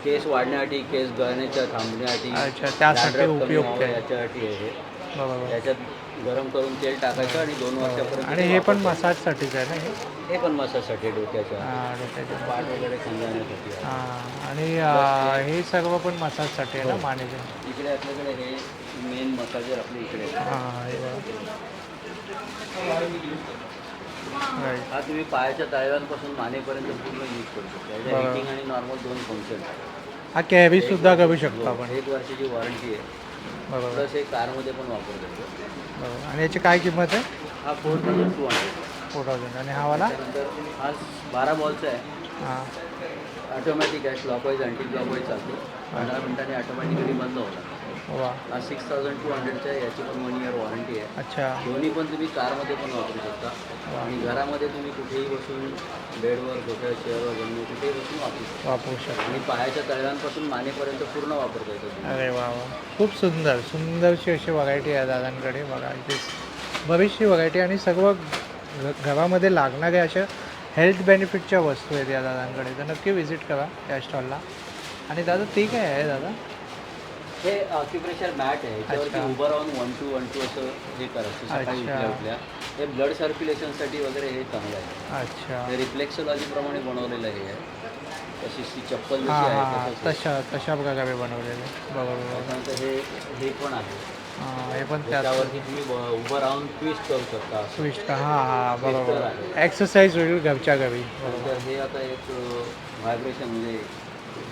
[SPEAKER 8] केस वाढण्यासाठी, केस गळण्याच्या थांबण्यासाठी,
[SPEAKER 1] अच्छा, त्यासाठी
[SPEAKER 8] dandruff कमी
[SPEAKER 1] उपयुक्त
[SPEAKER 8] व्हावं
[SPEAKER 1] आहे.
[SPEAKER 8] याच्यासाठी आहे हे.
[SPEAKER 1] बरोबर.
[SPEAKER 8] त्याच्यात गरम करून तेल टाकायचं आणि 2 वर्षापर्यंत
[SPEAKER 1] आणि हे पण मसाजसाठीच आहे ना हे?
[SPEAKER 8] हे पण मसाजसाठी डोक्याच्या
[SPEAKER 1] हां डोक्याच्या.
[SPEAKER 8] पाठ वगैरे समजावण्यासाठी आहे.
[SPEAKER 1] हां आणि हे सर्व पण मसाजसाठी आहे ना मानेचे?
[SPEAKER 8] इकडे आपल्याकडे हे मेन मसाजर आपल्या इकडे आहे.
[SPEAKER 1] हां हे बघा. राईट.
[SPEAKER 8] हा तुम्ही पायाच्या तळव्यांपासून मानेपर्यंत पूर्ण यूज करू शकता. याच्या
[SPEAKER 1] बरोबर.
[SPEAKER 8] हिटिंग आणि नॉर्मल 2 फंक्शन.
[SPEAKER 1] हा कॅरीसुद्धा करू शकतो आपण.
[SPEAKER 8] 1 वर्षाची वॉरंटी आहे.
[SPEAKER 1] बरोबर.
[SPEAKER 8] प्लस हे कारमध्ये पण वापरतो.
[SPEAKER 1] बरोबर. आणि याची काय किंमत आहे?
[SPEAKER 8] हा 4200.
[SPEAKER 1] 4000. आणि हा वाला?
[SPEAKER 8] त्यानंतर हा 12 बॉलचा आहे.
[SPEAKER 1] हां.
[SPEAKER 8] ऑटोमॅटिक आहे, क्लॉकवाईज अँटी क्लॉकवाईज चालतो. 15 मिनिटांनी ऑटोमॅटिकली बंद होणार.
[SPEAKER 1] वा.
[SPEAKER 8] हा 6200 आहे. याची पण 1 इयर वॉरंटी आहे.
[SPEAKER 1] अच्छा.
[SPEAKER 8] दोन्ही पण तुम्ही कारमध्ये पण वापरू शकता आणि घरामध्ये तुम्ही कुठेही बसून बेडवर, छोट्या चेअरवर, जमिनी कुठेही बसून वापरू शकता.
[SPEAKER 1] वापरू शकतो.
[SPEAKER 8] आणि पायाच्या तळव्यांपासून मानेपर्यंत पूर्ण वापरता येतं तुम्ही.
[SPEAKER 1] अरे वा वा, खूप सुंदर सुंदरशी अशी व्हरायटी आहे दादांकडे. बघा इथे बरीचशी व्हरायटी आणि सर्व घरामध्ये लागणाऱ्या अशा हेल्थ बेनिफिटच्या वस्तू आहेत या दादांकडे. तर नक्की व्हिजिट करा त्या स्टॉलला. आणि दादा ते काय आहे दादा?
[SPEAKER 8] हे ऑक्युप्रेशर मॅट आहे. याच्यावरती
[SPEAKER 1] अच्छा.
[SPEAKER 8] उभं राहून 1 to 1 to असं हे करायचं सकाळी
[SPEAKER 1] अच्छा.
[SPEAKER 8] उठल्या उठल्या. हे ब्लड सर्क्युलेशनसाठी वगैरे हे चांगलं आहे.
[SPEAKER 1] अच्छा.
[SPEAKER 8] हे रिफ्लेक्सॉलॉजीप्रमाणे बनवलेलं हे आहे. तशी ती चप्पल जशी
[SPEAKER 1] हां
[SPEAKER 8] आहे
[SPEAKER 1] हां
[SPEAKER 8] तसंच आहे.
[SPEAKER 1] तशा प्रकारे बनवलेले. बरोबर.
[SPEAKER 8] त्याच्यानंतर हे पण आहे.
[SPEAKER 1] हां हे पण त्यात
[SPEAKER 8] त्याच्यावरती तुम्ही उभं राहून ट्विस्ट करू शकता असं.
[SPEAKER 1] स्विच. हां हां
[SPEAKER 8] Twister
[SPEAKER 1] बरोबर.
[SPEAKER 8] आहे.
[SPEAKER 1] एक्सरसाइज होईल घरच्या घरी.
[SPEAKER 8] तर हे आता एक व्हायब्रेशन म्हणजे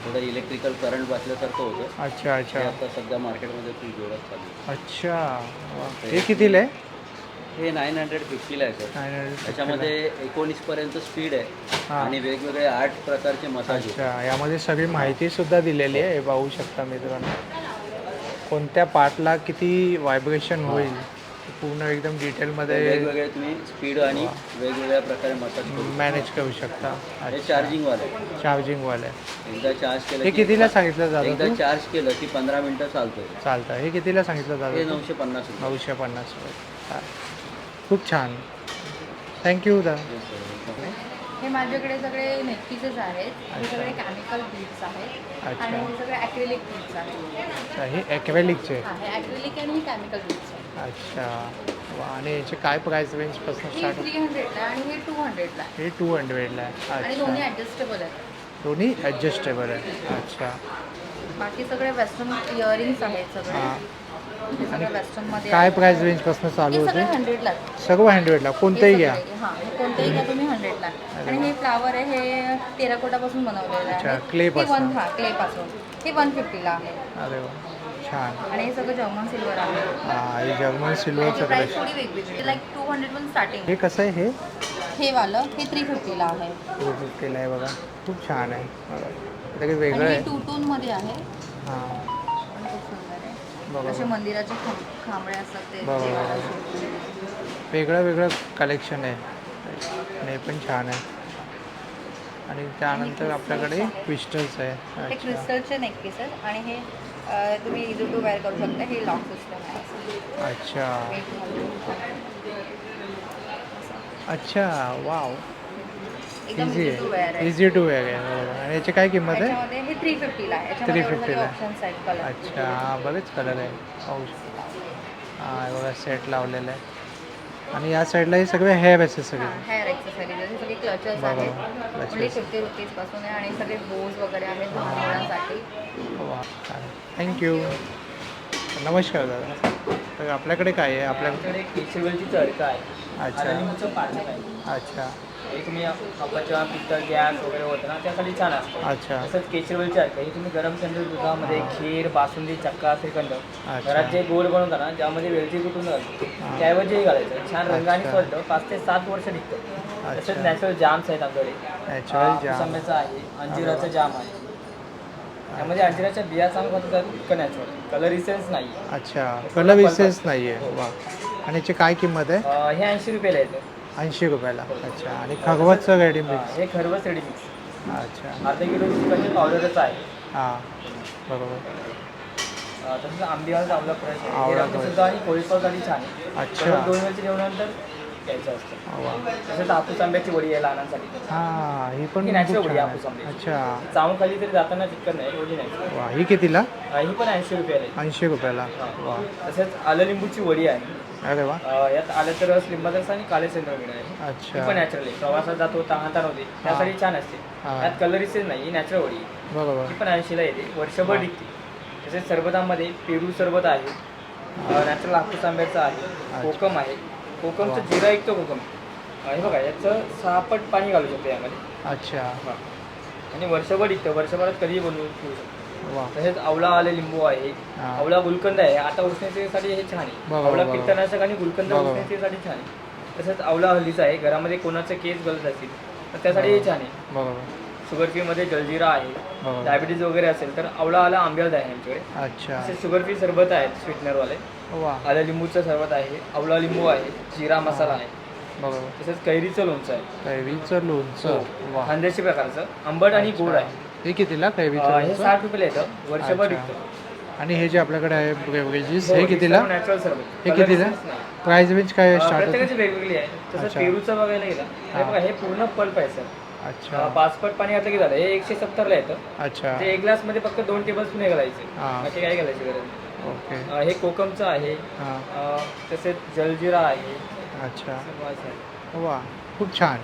[SPEAKER 8] थोडं इलेक्ट्रिकल करंट बसल्यासारखं होतं.
[SPEAKER 1] अच्छा
[SPEAKER 8] हे
[SPEAKER 1] अच्छा
[SPEAKER 8] आता सध्या मार्केटमध्ये खूप जोरात चालू आहे.
[SPEAKER 1] अच्छा. वा. हे कितीला आहे?
[SPEAKER 8] हे 950ला आहे सर.
[SPEAKER 1] 950
[SPEAKER 8] त्याच्यामध्ये 19 पर्यंत स्पीड आहे
[SPEAKER 1] हां.
[SPEAKER 8] आणि वेगवेगळे 8 प्रकारचे मसाज आहेत.
[SPEAKER 1] अच्छा, यामध्ये सगळी माहिती सुद्धा दिलेली आहे. हे पाहू शकता मित्रांनो. कोणत्या पार्टला किती व्हायब्रेशन होईल पूर्ण एकदम डिटेलमध्ये
[SPEAKER 8] वेगवेगळे तुम्ही स्पीड आणि वेगवेगळ्या प्रकारे मसाज करू शकता.
[SPEAKER 1] मॅनेज करू शकता.
[SPEAKER 8] हे चार्जिंगवालं आहे.
[SPEAKER 1] चार्जिंगवाले.
[SPEAKER 8] एकदा चार्ज केलं
[SPEAKER 1] हे
[SPEAKER 8] की
[SPEAKER 1] कितीला सांगितलं जातं
[SPEAKER 8] एकदा
[SPEAKER 1] तू?
[SPEAKER 8] चार्ज केलं की 15 मिनिटं चालतं.
[SPEAKER 1] चालतं. हे कितीला सांगितलं
[SPEAKER 8] हे
[SPEAKER 1] जातं?
[SPEAKER 8] 950 रुपये.
[SPEAKER 1] 950 रुपये. चालेल. खूप छान. थँक्यू दा.
[SPEAKER 8] Yes, sir.
[SPEAKER 3] हे माझ्याकडे सगळे नेटपीसेस आहेत. हे सगळे केमिकल बीड्स आहेत
[SPEAKER 1] अच्छा.
[SPEAKER 3] आणि हे सगळे ॲक्रेलिक बीड्स आहेत.
[SPEAKER 1] अच्छा, हे ॲक्रेलिकचे.
[SPEAKER 3] हां, हे ॲक्रेलिक आणि हे केमिकल बीड्स आहेत.
[SPEAKER 1] अच्छा. वा. आणि याचे काय प्राईस रेंजपासून
[SPEAKER 3] हे
[SPEAKER 1] स्टार्ट?
[SPEAKER 3] 300ला आहे आणि हे 200ला आहे
[SPEAKER 1] हे 200ला आहे.
[SPEAKER 3] आणि दोन्ही
[SPEAKER 1] अच्छा.
[SPEAKER 3] ॲडजस्टेबल आहेत.
[SPEAKER 1] दोन्ही ॲडजस्टेबल आहे. अच्छा.
[SPEAKER 3] बाकी सगळे वेस्टर्न इयरिंग्स आहेत सगळे.
[SPEAKER 1] हां.
[SPEAKER 3] हे सगळे वेस्टर्नमध्ये
[SPEAKER 1] काय
[SPEAKER 3] आहेत.
[SPEAKER 1] प्राईस रेंजपासून चालू
[SPEAKER 3] हे सगळे
[SPEAKER 1] होते?
[SPEAKER 3] 100ला आहेत.
[SPEAKER 1] सर्व 100ला. कोणतेही घ्या.
[SPEAKER 3] हां, हे कोणतेही घ्या तुम्ही 100ला. आणि हे फ्लावर आहे हे टेराकोटापासून बनवलेलं
[SPEAKER 1] अच्छा,
[SPEAKER 3] आहे.
[SPEAKER 1] clay पासून.
[SPEAKER 3] हां, क्लेपासून. हे 150ला आहे.
[SPEAKER 1] अरे वा, छान.
[SPEAKER 3] आणि हे सगळं जर्मन सिल्वर आहे.
[SPEAKER 1] हां हे जर्मन सिल्वरचं
[SPEAKER 3] याची प्राईस
[SPEAKER 1] कलेक्शन.
[SPEAKER 3] थोडी वेगवेगळी लाईक 200 पण स्टार्टिंग.
[SPEAKER 1] हे कसं आहे हे?
[SPEAKER 3] हे वालं हे 350ला आहे.
[SPEAKER 1] 250ला आहे बघा. खूप छान आहे. बघा. ते वेगळं
[SPEAKER 3] आणि हे
[SPEAKER 1] आहे.
[SPEAKER 3] 2 टोनमध्ये आहे.
[SPEAKER 1] हां
[SPEAKER 3] पण खूप सुंदर आहे.
[SPEAKER 1] बघा.
[SPEAKER 3] असे मंदिराचे खांबळे असतात ते
[SPEAKER 1] बरोबर.
[SPEAKER 3] देवाला शोभून.
[SPEAKER 1] वेगळं वेगळं कलेक्शन आहे आणि हे पण छान आहे. आणि त्यानंतर आपल्याकडे क्रिस्टल्स आहे.
[SPEAKER 3] हे
[SPEAKER 1] अच्छा.
[SPEAKER 3] क्रिस्टलचे नेक पीसेस आणि हे तुम्ही इझी टू वेअर करू शकता. हे लॉक सिस्टम आहे असं.
[SPEAKER 1] अच्छा
[SPEAKER 3] वेट घालून.
[SPEAKER 1] अच्छा. वाव.
[SPEAKER 3] एकदम
[SPEAKER 1] इझी
[SPEAKER 3] इझी टू वेअर
[SPEAKER 1] आहे.
[SPEAKER 3] आहे.
[SPEAKER 1] इझी टू वेअर आहे. बरोबर. आणि याची काय किंमत आहे?
[SPEAKER 3] याच्यामध्ये हे 350ला आहे. याच्यामध्ये
[SPEAKER 1] 350 ला.
[SPEAKER 3] ऑप्शन्स आहेत कलर.
[SPEAKER 1] अच्छा. हां बरेच कलर आहे. पाहू शकता. हां हे बघा सेट लावलेलं आहे. आणि या साईडला हे सगळे हेअर ॲसेसरीज.
[SPEAKER 3] हेअर एक्सेसरीज हे सगळे क्लचर्स
[SPEAKER 1] बरोबर.
[SPEAKER 3] आहेत.
[SPEAKER 1] Clutches.
[SPEAKER 3] ओनली 50 रुपीजपासून आहे आणि सगळे बोज वगैरे आहेत लहान मुलांसाठी.
[SPEAKER 1] वा चालेल. थँक्यू. नमस्कार दादा. तर आपल्याकडे काय आहे? आपल्याकडे
[SPEAKER 4] केशवलची चरका आहे.
[SPEAKER 1] अच्छा
[SPEAKER 4] अरलिंगचं पाचक आहे.
[SPEAKER 1] अच्छा.
[SPEAKER 4] हे तुम्ही अपचन पित्त गॅस वगैरे होतं ना त्यासाठी छान असतं.
[SPEAKER 1] अच्छा
[SPEAKER 4] तसंच केशरवेलची आहे हे तुम्ही गरम थंड दुधामध्ये खीर बासुंदी चक्का श्रीखंड
[SPEAKER 1] अच्छा.
[SPEAKER 4] घरात जे गोड बनवता ना ज्यामध्ये वेलची कुटून घालतो त्याऐवजी हे घालायचं छान रंग आणि
[SPEAKER 1] अच्छा.
[SPEAKER 4] सॉल्ट 5 ते 7 वर्ष टिकतं. तसेच
[SPEAKER 1] अच्छा.
[SPEAKER 4] नॅचरल जाम्स आहेत आपल्याकडे
[SPEAKER 1] नॅचरल जाम.
[SPEAKER 4] आंब्याचा आहे अंजिराचं जाम आहे त्यामध्ये अंजिराच्या बिया चांगलं खातात इतकं नॅचरल कलर इसेन्स नाही.
[SPEAKER 1] अच्छा कलर विसेस नाही आहे वा. आणि याची काय किंमत आहे?
[SPEAKER 4] हे 80 रुपयाला येतं.
[SPEAKER 1] 80 रुपयाला. अच्छा आणि खगवतचं रेडी मिक्स.
[SPEAKER 4] हे खरवस रेडी मिक्स
[SPEAKER 1] अच्छा
[SPEAKER 4] अर्धा किलो चिकनची पावडरच आहे.
[SPEAKER 1] हां बरोबर.
[SPEAKER 4] तसंच आंबेवाला आवला फ्रेश आहे
[SPEAKER 1] आवळा
[SPEAKER 4] हे रक्तशुद्ध आणि कोलेस्ट्रॉलसाठी छान आहे.
[SPEAKER 1] अच्छा.
[SPEAKER 4] परत 2 वेळची जेवणानंतर घ्यायचं असतं.
[SPEAKER 1] वा.
[SPEAKER 4] तसंच हापूस आंब्याची वडी आहे लहानांसाठी
[SPEAKER 1] हां ही पण
[SPEAKER 4] ही
[SPEAKER 1] खूप
[SPEAKER 4] नॅचरल वडी
[SPEAKER 1] छान
[SPEAKER 4] आहे हापूस
[SPEAKER 1] आहे.
[SPEAKER 4] आंब्याची.
[SPEAKER 1] अच्छा
[SPEAKER 4] चावून खाली तरी जाताना चिकन नाही एवढी नाही.
[SPEAKER 1] वा ही कितीला?
[SPEAKER 4] ही पण 80 रुपयाला आहे.
[SPEAKER 1] 80 रुपयाला. वा
[SPEAKER 4] तसेच आलं लिंबूची वडी आहे.
[SPEAKER 1] अरे वा.
[SPEAKER 4] यात आल्याचा रस लिंबाचा रस आणि काळे सेंद्र वगैरे आहे. ही
[SPEAKER 1] अच्छा
[SPEAKER 4] पण नॅचरल आहे प्रवासात जातो तहान होते त्यासाठी छान असते.
[SPEAKER 1] हां.
[SPEAKER 4] यात कलरीसेच नाही ही नॅचरल वडी आहे.
[SPEAKER 1] बरोबर.
[SPEAKER 4] ही पण 80ला येते वर्षभर
[SPEAKER 1] हां.
[SPEAKER 4] टिकते. तसेच सरबतामध्ये पेरू सरबत आहे नॅचरल हापूस आंब्याचं आहे कोकम आहे कोकमचं जिरा ऐकतो कोकम हे बघा याचं 6 पट पाणी घालू शकतो यामध्ये.
[SPEAKER 1] अच्छा
[SPEAKER 4] आणि वर्षभर टिकतं वर्षभरात कधीही बनवून ठेवू शकतो.
[SPEAKER 1] वा.
[SPEAKER 4] तसेच आवळा आले लिंबू आहे
[SPEAKER 1] हां.
[SPEAKER 4] आवळा गुलकंद आहे आता उष्णतेसाठी हे छान आहे.
[SPEAKER 1] बरोबर,
[SPEAKER 4] आवळा
[SPEAKER 1] बरोबर.
[SPEAKER 4] पित्तनाशक आणि गुलकंद
[SPEAKER 1] बरोबर.
[SPEAKER 4] उष्णतेसाठी छान आहे. तसंच आवळा हल्दीचा आहे घरामध्ये कोणाचे केस गळत असतील तर त्यासाठी हे छान आहे.
[SPEAKER 1] बरोबर.
[SPEAKER 4] शुगर फ्रीमध्ये जलजिरा आहे
[SPEAKER 1] बरोबर.
[SPEAKER 4] डायबिटीज वगैरे असेल तर आवळा आला आंब्याला आहे आमच्याकडे.
[SPEAKER 1] अच्छा
[SPEAKER 4] तसेच शुगर फ्री सरबत आहेत स्वीटनरवाले
[SPEAKER 1] वा.
[SPEAKER 4] आलं लिंबूचं सरबत आहे आवळा लिंबू आहे जिरा मसाला आहे
[SPEAKER 1] बरोबर.
[SPEAKER 4] तसेच कैरीचं लोणचं आहे
[SPEAKER 1] कैरीचं लोणचं. वा.
[SPEAKER 4] खानदेशी प्रकारचं आंबट आणि गोड आहे.
[SPEAKER 1] हे कितीला कैरीचं
[SPEAKER 4] हे
[SPEAKER 1] लोणचं?
[SPEAKER 4] 60 रुपयाला येतं वर्षभर
[SPEAKER 1] अच्छा.
[SPEAKER 4] विकतं.
[SPEAKER 1] आणि हे जे आपल्याकडे आहे बेवरेजेस हे कितीला?
[SPEAKER 4] नॅचरल सरबत
[SPEAKER 1] हे कितीला? प्राइस रेंज काय स्टार्ट होते?
[SPEAKER 4] प्रत्येकाची वेगवेगळी आहे. तसं
[SPEAKER 1] अच्छा.
[SPEAKER 4] पेरूचं बघायला गेलं हे बघा हे पूर्ण पल्प आहे सर.
[SPEAKER 1] अच्छा
[SPEAKER 4] 5 पट पाणी घातलं की झालं हे 170ला येतं.
[SPEAKER 1] अच्छा
[SPEAKER 4] ते 1 ग्लासमध्ये फक्त 2 टेबलस्पून हे घालायचे
[SPEAKER 1] हां.
[SPEAKER 4] बाकी काय घालायची गरज नाही.
[SPEAKER 1] ओके.
[SPEAKER 4] हे कोकमचं आहे
[SPEAKER 1] हां.
[SPEAKER 4] तसेच जलजिरा आहे
[SPEAKER 1] अच्छा
[SPEAKER 4] असं आहे.
[SPEAKER 1] वा खूप छान.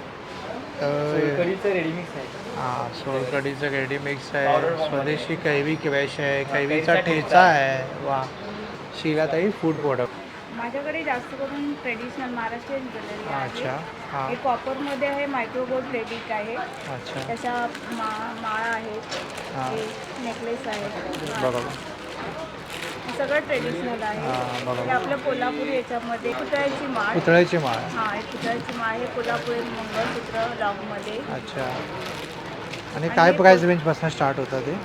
[SPEAKER 1] तर
[SPEAKER 4] सोलकढीचं रेडीमिक्स आहे.
[SPEAKER 1] हां सोलकढीचं रेडी मिक्स
[SPEAKER 4] Powder
[SPEAKER 1] आहे
[SPEAKER 4] form
[SPEAKER 1] स्वदेशी कैरी क्रॅश आहे कैरीचा
[SPEAKER 4] कैरीचा
[SPEAKER 1] ठेचा
[SPEAKER 4] ठेचा
[SPEAKER 1] आहे. वा. शिलाताई फूड प्रोडक्ट.
[SPEAKER 6] माझ्याकडे जास्त करून ट्रेडिशनल महाराष्ट्रीयन ज्वेलरी आहे.
[SPEAKER 1] अच्छा हां.
[SPEAKER 6] हे कॉपरमध्ये आहे मायक्रोगोल्ड फेब्रिक आहे
[SPEAKER 1] अच्छा
[SPEAKER 6] त्याच्या माळा आहेत
[SPEAKER 1] हां.
[SPEAKER 6] हे नेकलेस आहेत
[SPEAKER 1] बरोबर.
[SPEAKER 6] हे सगळं ट्रेडिशनल
[SPEAKER 1] हां,
[SPEAKER 6] आहे.
[SPEAKER 1] बरोबर.
[SPEAKER 6] हे आपलं कोल्हापुरी याच्यामध्ये पुतळ्याची माळ
[SPEAKER 1] पुतळ्याची माळ.
[SPEAKER 6] हां हे पुतळ्याची माळ हे कोल्हापुरी मंगळसूत्र लॉंगमध्ये
[SPEAKER 1] अच्छा आणि काय प्राइस रेंजपासून स्टार्ट होतं ते?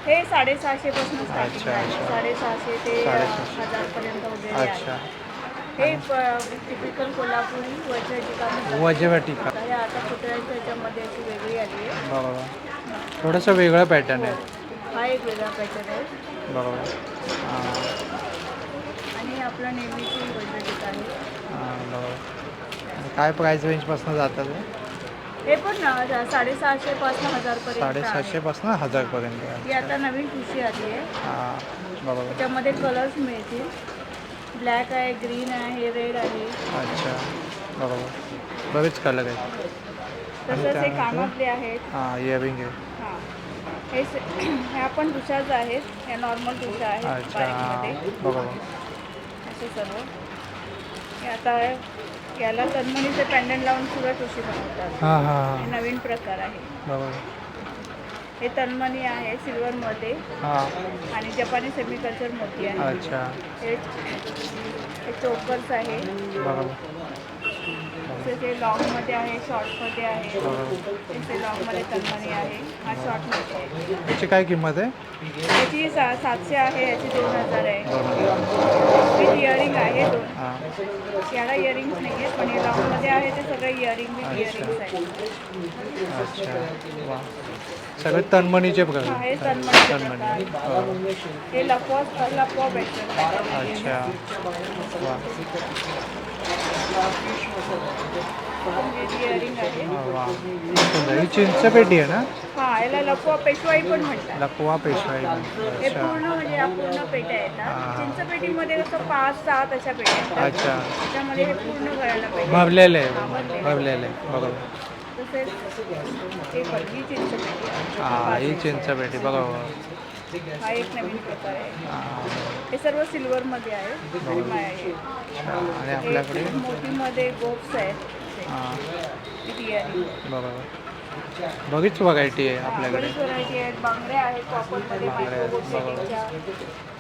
[SPEAKER 6] हे 650 पासून स्टार्टिंग
[SPEAKER 1] अच्छा,
[SPEAKER 6] आहे.
[SPEAKER 1] अच्छा.
[SPEAKER 6] 650 ते
[SPEAKER 1] 650.
[SPEAKER 6] 1000 पर्यंत वगैरे
[SPEAKER 1] अच्छा
[SPEAKER 6] आहे. हे टिपिकल कोल्हापुरी वज्रटिका
[SPEAKER 1] वजवटिका.
[SPEAKER 6] हे आता पुतळ्याच्या ह्याच्यामध्ये अशी वेगळी आली आहे.
[SPEAKER 1] बरोबर. थोडंसं वेगळं पॅटर्न आहे.
[SPEAKER 6] हा एक वेगळा पॅटर्न आहे
[SPEAKER 1] बरोबर. हां
[SPEAKER 6] आणि आपलं नेहमीची वज्रटिका आहे.
[SPEAKER 1] हां बरोबर. आणि काय प्राइस रेंजपासून जातं ते?
[SPEAKER 6] हे पण 650 पासून 1000 पर्यंत
[SPEAKER 1] 750 पासून 1000पर्यंत.
[SPEAKER 6] ही आता नवीन खुशी आली आहे.
[SPEAKER 1] हां बरोबर.
[SPEAKER 6] त्याच्यामध्ये कलर्स मिळतील ब्लॅक आहे ग्रीन आहे रेड आहे.
[SPEAKER 1] अच्छा बरोबर. बरेच कलर आहेत.
[SPEAKER 6] तसंच हे
[SPEAKER 1] त्यानंतर?
[SPEAKER 6] कानातले आहेत.
[SPEAKER 1] हां इयरिंग आहे.
[SPEAKER 6] हां ह्या पण तुषाच आहेत ह्या नॉर्मल तुषा आहेत
[SPEAKER 1] अच्छा
[SPEAKER 6] बारीकमध्ये
[SPEAKER 1] बरोबर.
[SPEAKER 6] असे सर्व हे आता याला तन्मणीचे पॅन्डन लावून सुद्धा तुशी बनवतात.
[SPEAKER 1] हां हां
[SPEAKER 6] हे
[SPEAKER 1] हां
[SPEAKER 6] नवीन प्रकार आहे.
[SPEAKER 1] बरोबर.
[SPEAKER 6] हे तन्मणी आहे सिल्वरमध्ये
[SPEAKER 1] हां
[SPEAKER 6] आणि जपानी सेमिकल्चर मोती आहे.
[SPEAKER 1] अच्छा
[SPEAKER 6] हे चोकर्स आहे.
[SPEAKER 1] बरोबर.
[SPEAKER 6] तसेच हे लॉंगमध्ये आहे शॉर्टमध्ये आहे.
[SPEAKER 1] बरोबर.
[SPEAKER 6] इथे लॉंगमध्ये तन्मणी आहे हा शॉर्टमध्ये आहे.
[SPEAKER 1] याची काय किंमत आहे?
[SPEAKER 6] याची 700 आहे याची 2000 आहे.
[SPEAKER 1] बरोबर.
[SPEAKER 6] विथ इयरिंग आहे 2.
[SPEAKER 1] हां
[SPEAKER 6] याला इयरिंग्स नाही आहेत पण हे लॉंगमध्ये आहे ते सगळे इयरिंग विथ इयरिंग्स आहेत.
[SPEAKER 1] अच्छा वा. सगळे तन्मणीचे
[SPEAKER 6] हा
[SPEAKER 1] प्रकार.
[SPEAKER 6] हे तन्मणीचे
[SPEAKER 1] तन्मणी.
[SPEAKER 6] प्रकार.
[SPEAKER 1] हो.
[SPEAKER 6] हे लपवा भेटतात.
[SPEAKER 1] अच्छा वा.
[SPEAKER 6] इयरिंग आहे.
[SPEAKER 1] वा सुंदर. ही चिंचपेटी आहे ना?
[SPEAKER 6] हा याला लपवा पेशवाई पण म्हणतात.
[SPEAKER 1] लकवा पेशवाई.
[SPEAKER 6] हे
[SPEAKER 1] अच्छा
[SPEAKER 6] पूर्ण म्हणजे या पूर्ण पेट्या येतात.
[SPEAKER 1] हां.
[SPEAKER 6] चिंचपेटीमध्ये कसं 5-6 अशा पेट्या येतात.
[SPEAKER 1] अच्छा
[SPEAKER 6] त्याच्यामध्ये हे पूर्ण घराला पाहिजे.
[SPEAKER 1] भरलेलं आहे. भरलेलं आहे बरोबर.
[SPEAKER 6] तसेच हे ही चिंचपेटी आहे.
[SPEAKER 1] हां ही चिंचपेटी बरोबर.
[SPEAKER 6] हा एक नवीन प्रकार आहे.
[SPEAKER 1] हां.
[SPEAKER 6] हे सर्व सिल्वरमध्ये आहे. गरिमा आहे.
[SPEAKER 1] अच्छा. आणि आपल्याकडे
[SPEAKER 6] हे मोतीमध्ये गोप्स आहेत.
[SPEAKER 1] हां
[SPEAKER 2] ती आहे
[SPEAKER 1] बरोबर. बरीच व्हरायटी आहे आपल्याकडे.
[SPEAKER 2] बरीच व्हरायटी आहेत. बांगड्या आहेत कॉपरमध्ये
[SPEAKER 1] बांगड्या आहेत,
[SPEAKER 2] मायक्रोबोट सेटिंगच्या.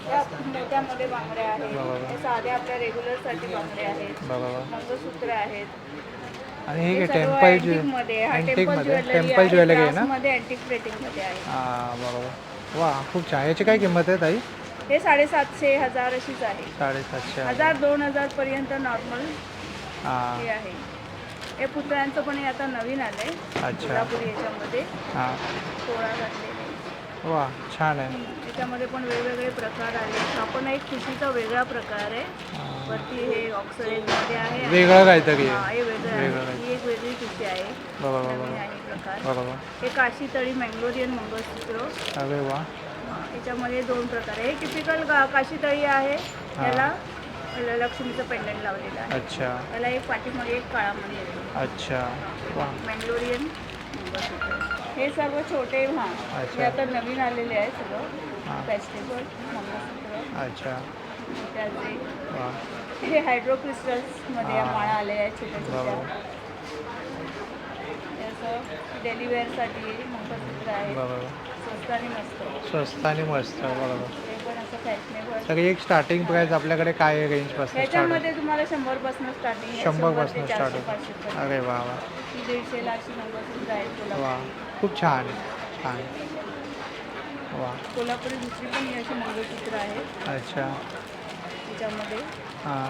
[SPEAKER 2] त्या मोठ्यामध्ये बांगड्या आहेत.
[SPEAKER 1] बरोबर.
[SPEAKER 2] त्या साध्या आपल्या रेग्युलरसाठी बांगड्या आहेत.
[SPEAKER 1] बरोबर.
[SPEAKER 2] मंगळसूत्र आहेत.
[SPEAKER 1] आणि हे
[SPEAKER 2] हे
[SPEAKER 1] काय
[SPEAKER 2] सर्व
[SPEAKER 1] टेम्पल
[SPEAKER 2] अँटिकमध्ये आहे. हा
[SPEAKER 1] अँटिकमध्ये
[SPEAKER 2] टेम्पल
[SPEAKER 1] टेम्पल ज्वेलरी आहे ना?
[SPEAKER 2] मध्ये अँटिक प्लेटिंगमध्ये आहे.
[SPEAKER 1] हां बरोबर. वा खूप छान. याची काय किंमत आहे ताई?
[SPEAKER 2] हे 750 1000 अशीच आहे.
[SPEAKER 1] 750.
[SPEAKER 2] 1000 2000 पर्यंत नॉर्मल
[SPEAKER 1] हां
[SPEAKER 2] हे आहे. हे पुतळ्यांचं पण हे आता नवीन आलंय.
[SPEAKER 1] अच्छा.
[SPEAKER 2] कोल्हापुरी याच्यामध्ये
[SPEAKER 1] हां
[SPEAKER 2] पोळा घातलेले.
[SPEAKER 1] वा छान आहे.
[SPEAKER 2] याच्यामध्ये पण वेगवेगळे प्रकार आले. हा पण एक ठुशीचा वेगळा प्रकार आहे. वरती हे ऑक्सिडाईजमध्ये आहे.
[SPEAKER 1] वेगळं काहीतरी
[SPEAKER 2] हा,
[SPEAKER 1] आहे.
[SPEAKER 2] हे वेगळं
[SPEAKER 1] वेगळं
[SPEAKER 2] आहे.
[SPEAKER 1] आहे.
[SPEAKER 2] ही एक वेगळी ठुशी आहे.
[SPEAKER 1] बरोबर
[SPEAKER 2] नवीन
[SPEAKER 1] बरोबर
[SPEAKER 2] आहे प्रकार.
[SPEAKER 1] बरोबर.
[SPEAKER 2] हे काशी तळी मँगलोरियन मंगळसूत्र.
[SPEAKER 1] अरे वा.
[SPEAKER 2] याच्यामध्ये 2 प्रकार आहे. हे टिपिकल काशी तळी आहे. त्याला लक्ष्मीचं पेंडंट लावलेलं आहे.
[SPEAKER 1] अच्छा
[SPEAKER 2] त्याला एक पाठीमागे एक काळामध्ये येतो.
[SPEAKER 1] अच्छा. वा
[SPEAKER 2] मँगलोरियन मंगळसूत्र. हे सर्व छोटे
[SPEAKER 1] अच्छा.
[SPEAKER 2] हे आता नवीन आलेले आहे सगळं.
[SPEAKER 1] हां.
[SPEAKER 2] फेस्टिवल मंगळसूत्र
[SPEAKER 1] अच्छा.
[SPEAKER 2] त्याचे.
[SPEAKER 1] वा
[SPEAKER 2] हे हायड्रो क्रिस्टल्समध्ये या
[SPEAKER 1] हां.
[SPEAKER 2] माळा आल्या आहेत छोट्या छोट्या.
[SPEAKER 1] बरोबर
[SPEAKER 2] त्याचं डेली वेअरसाठी मंगळसूत्र आहे.
[SPEAKER 1] बरोबर.
[SPEAKER 2] स्वस्त आणि मस्त.
[SPEAKER 1] स्वस्त आणि मस्त. बरोबर.
[SPEAKER 2] हे पण असं फॅशनेबल.
[SPEAKER 1] सगळी एक स्टार्टिंग प्राईस आपल्याकडे काय आहे रेंजपासून स्टार्ट?
[SPEAKER 2] ह्याच्यामध्ये तुम्हाला 100 पासून स्टार्टिंग आहे.
[SPEAKER 1] 100
[SPEAKER 2] 100
[SPEAKER 1] पासून
[SPEAKER 2] ते
[SPEAKER 1] स्टार्ट
[SPEAKER 2] 400
[SPEAKER 1] होतं.
[SPEAKER 2] 500 पर्यंत.
[SPEAKER 1] अरे वा वा
[SPEAKER 2] ही 150 ला अशी मंगळसूत्र आहेत
[SPEAKER 1] वा
[SPEAKER 2] कोल्हापुरी.
[SPEAKER 1] खूप छान छान. वा
[SPEAKER 2] कोल्हापुरी दुसरी पण ही अशी मंगळसूत्र आहेत
[SPEAKER 1] अच्छा.
[SPEAKER 2] त्याच्यामध्ये
[SPEAKER 1] हां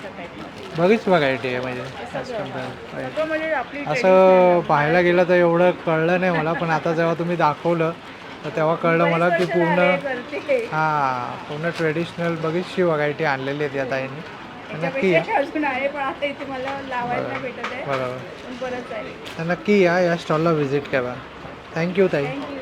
[SPEAKER 2] अशा टाईपमध्ये.
[SPEAKER 1] बरीच व्हरायटी आहे म्हणजे
[SPEAKER 2] हे
[SPEAKER 1] as
[SPEAKER 2] सगळं
[SPEAKER 1] compared.
[SPEAKER 2] सगळं म्हणजे आपली
[SPEAKER 1] असं
[SPEAKER 2] traditional
[SPEAKER 1] पाहायला गेलं तर एवढं कळलं नाही मला, पण आता जेव्हा तुम्ही दाखवलं तर तेव्हा कळलं मला की
[SPEAKER 2] बरेच वर्ष
[SPEAKER 1] पूर्ण
[SPEAKER 2] झाले करते.
[SPEAKER 1] हां पूर्ण ट्रेडिशनल बरीचशी व्हरायटी आणलेली आहे त्या ताईंनी. नक्की या.
[SPEAKER 2] याच्यापेक्षा अजून आहे पण आता इथे मला लावायला नाही भेटत आहे.
[SPEAKER 1] बरोबर.
[SPEAKER 2] पण बरंच आहे.
[SPEAKER 1] तर नक्की या स्टॉलला व्हिजिट करा. थँक्यू ताई.
[SPEAKER 2] थँक्यू.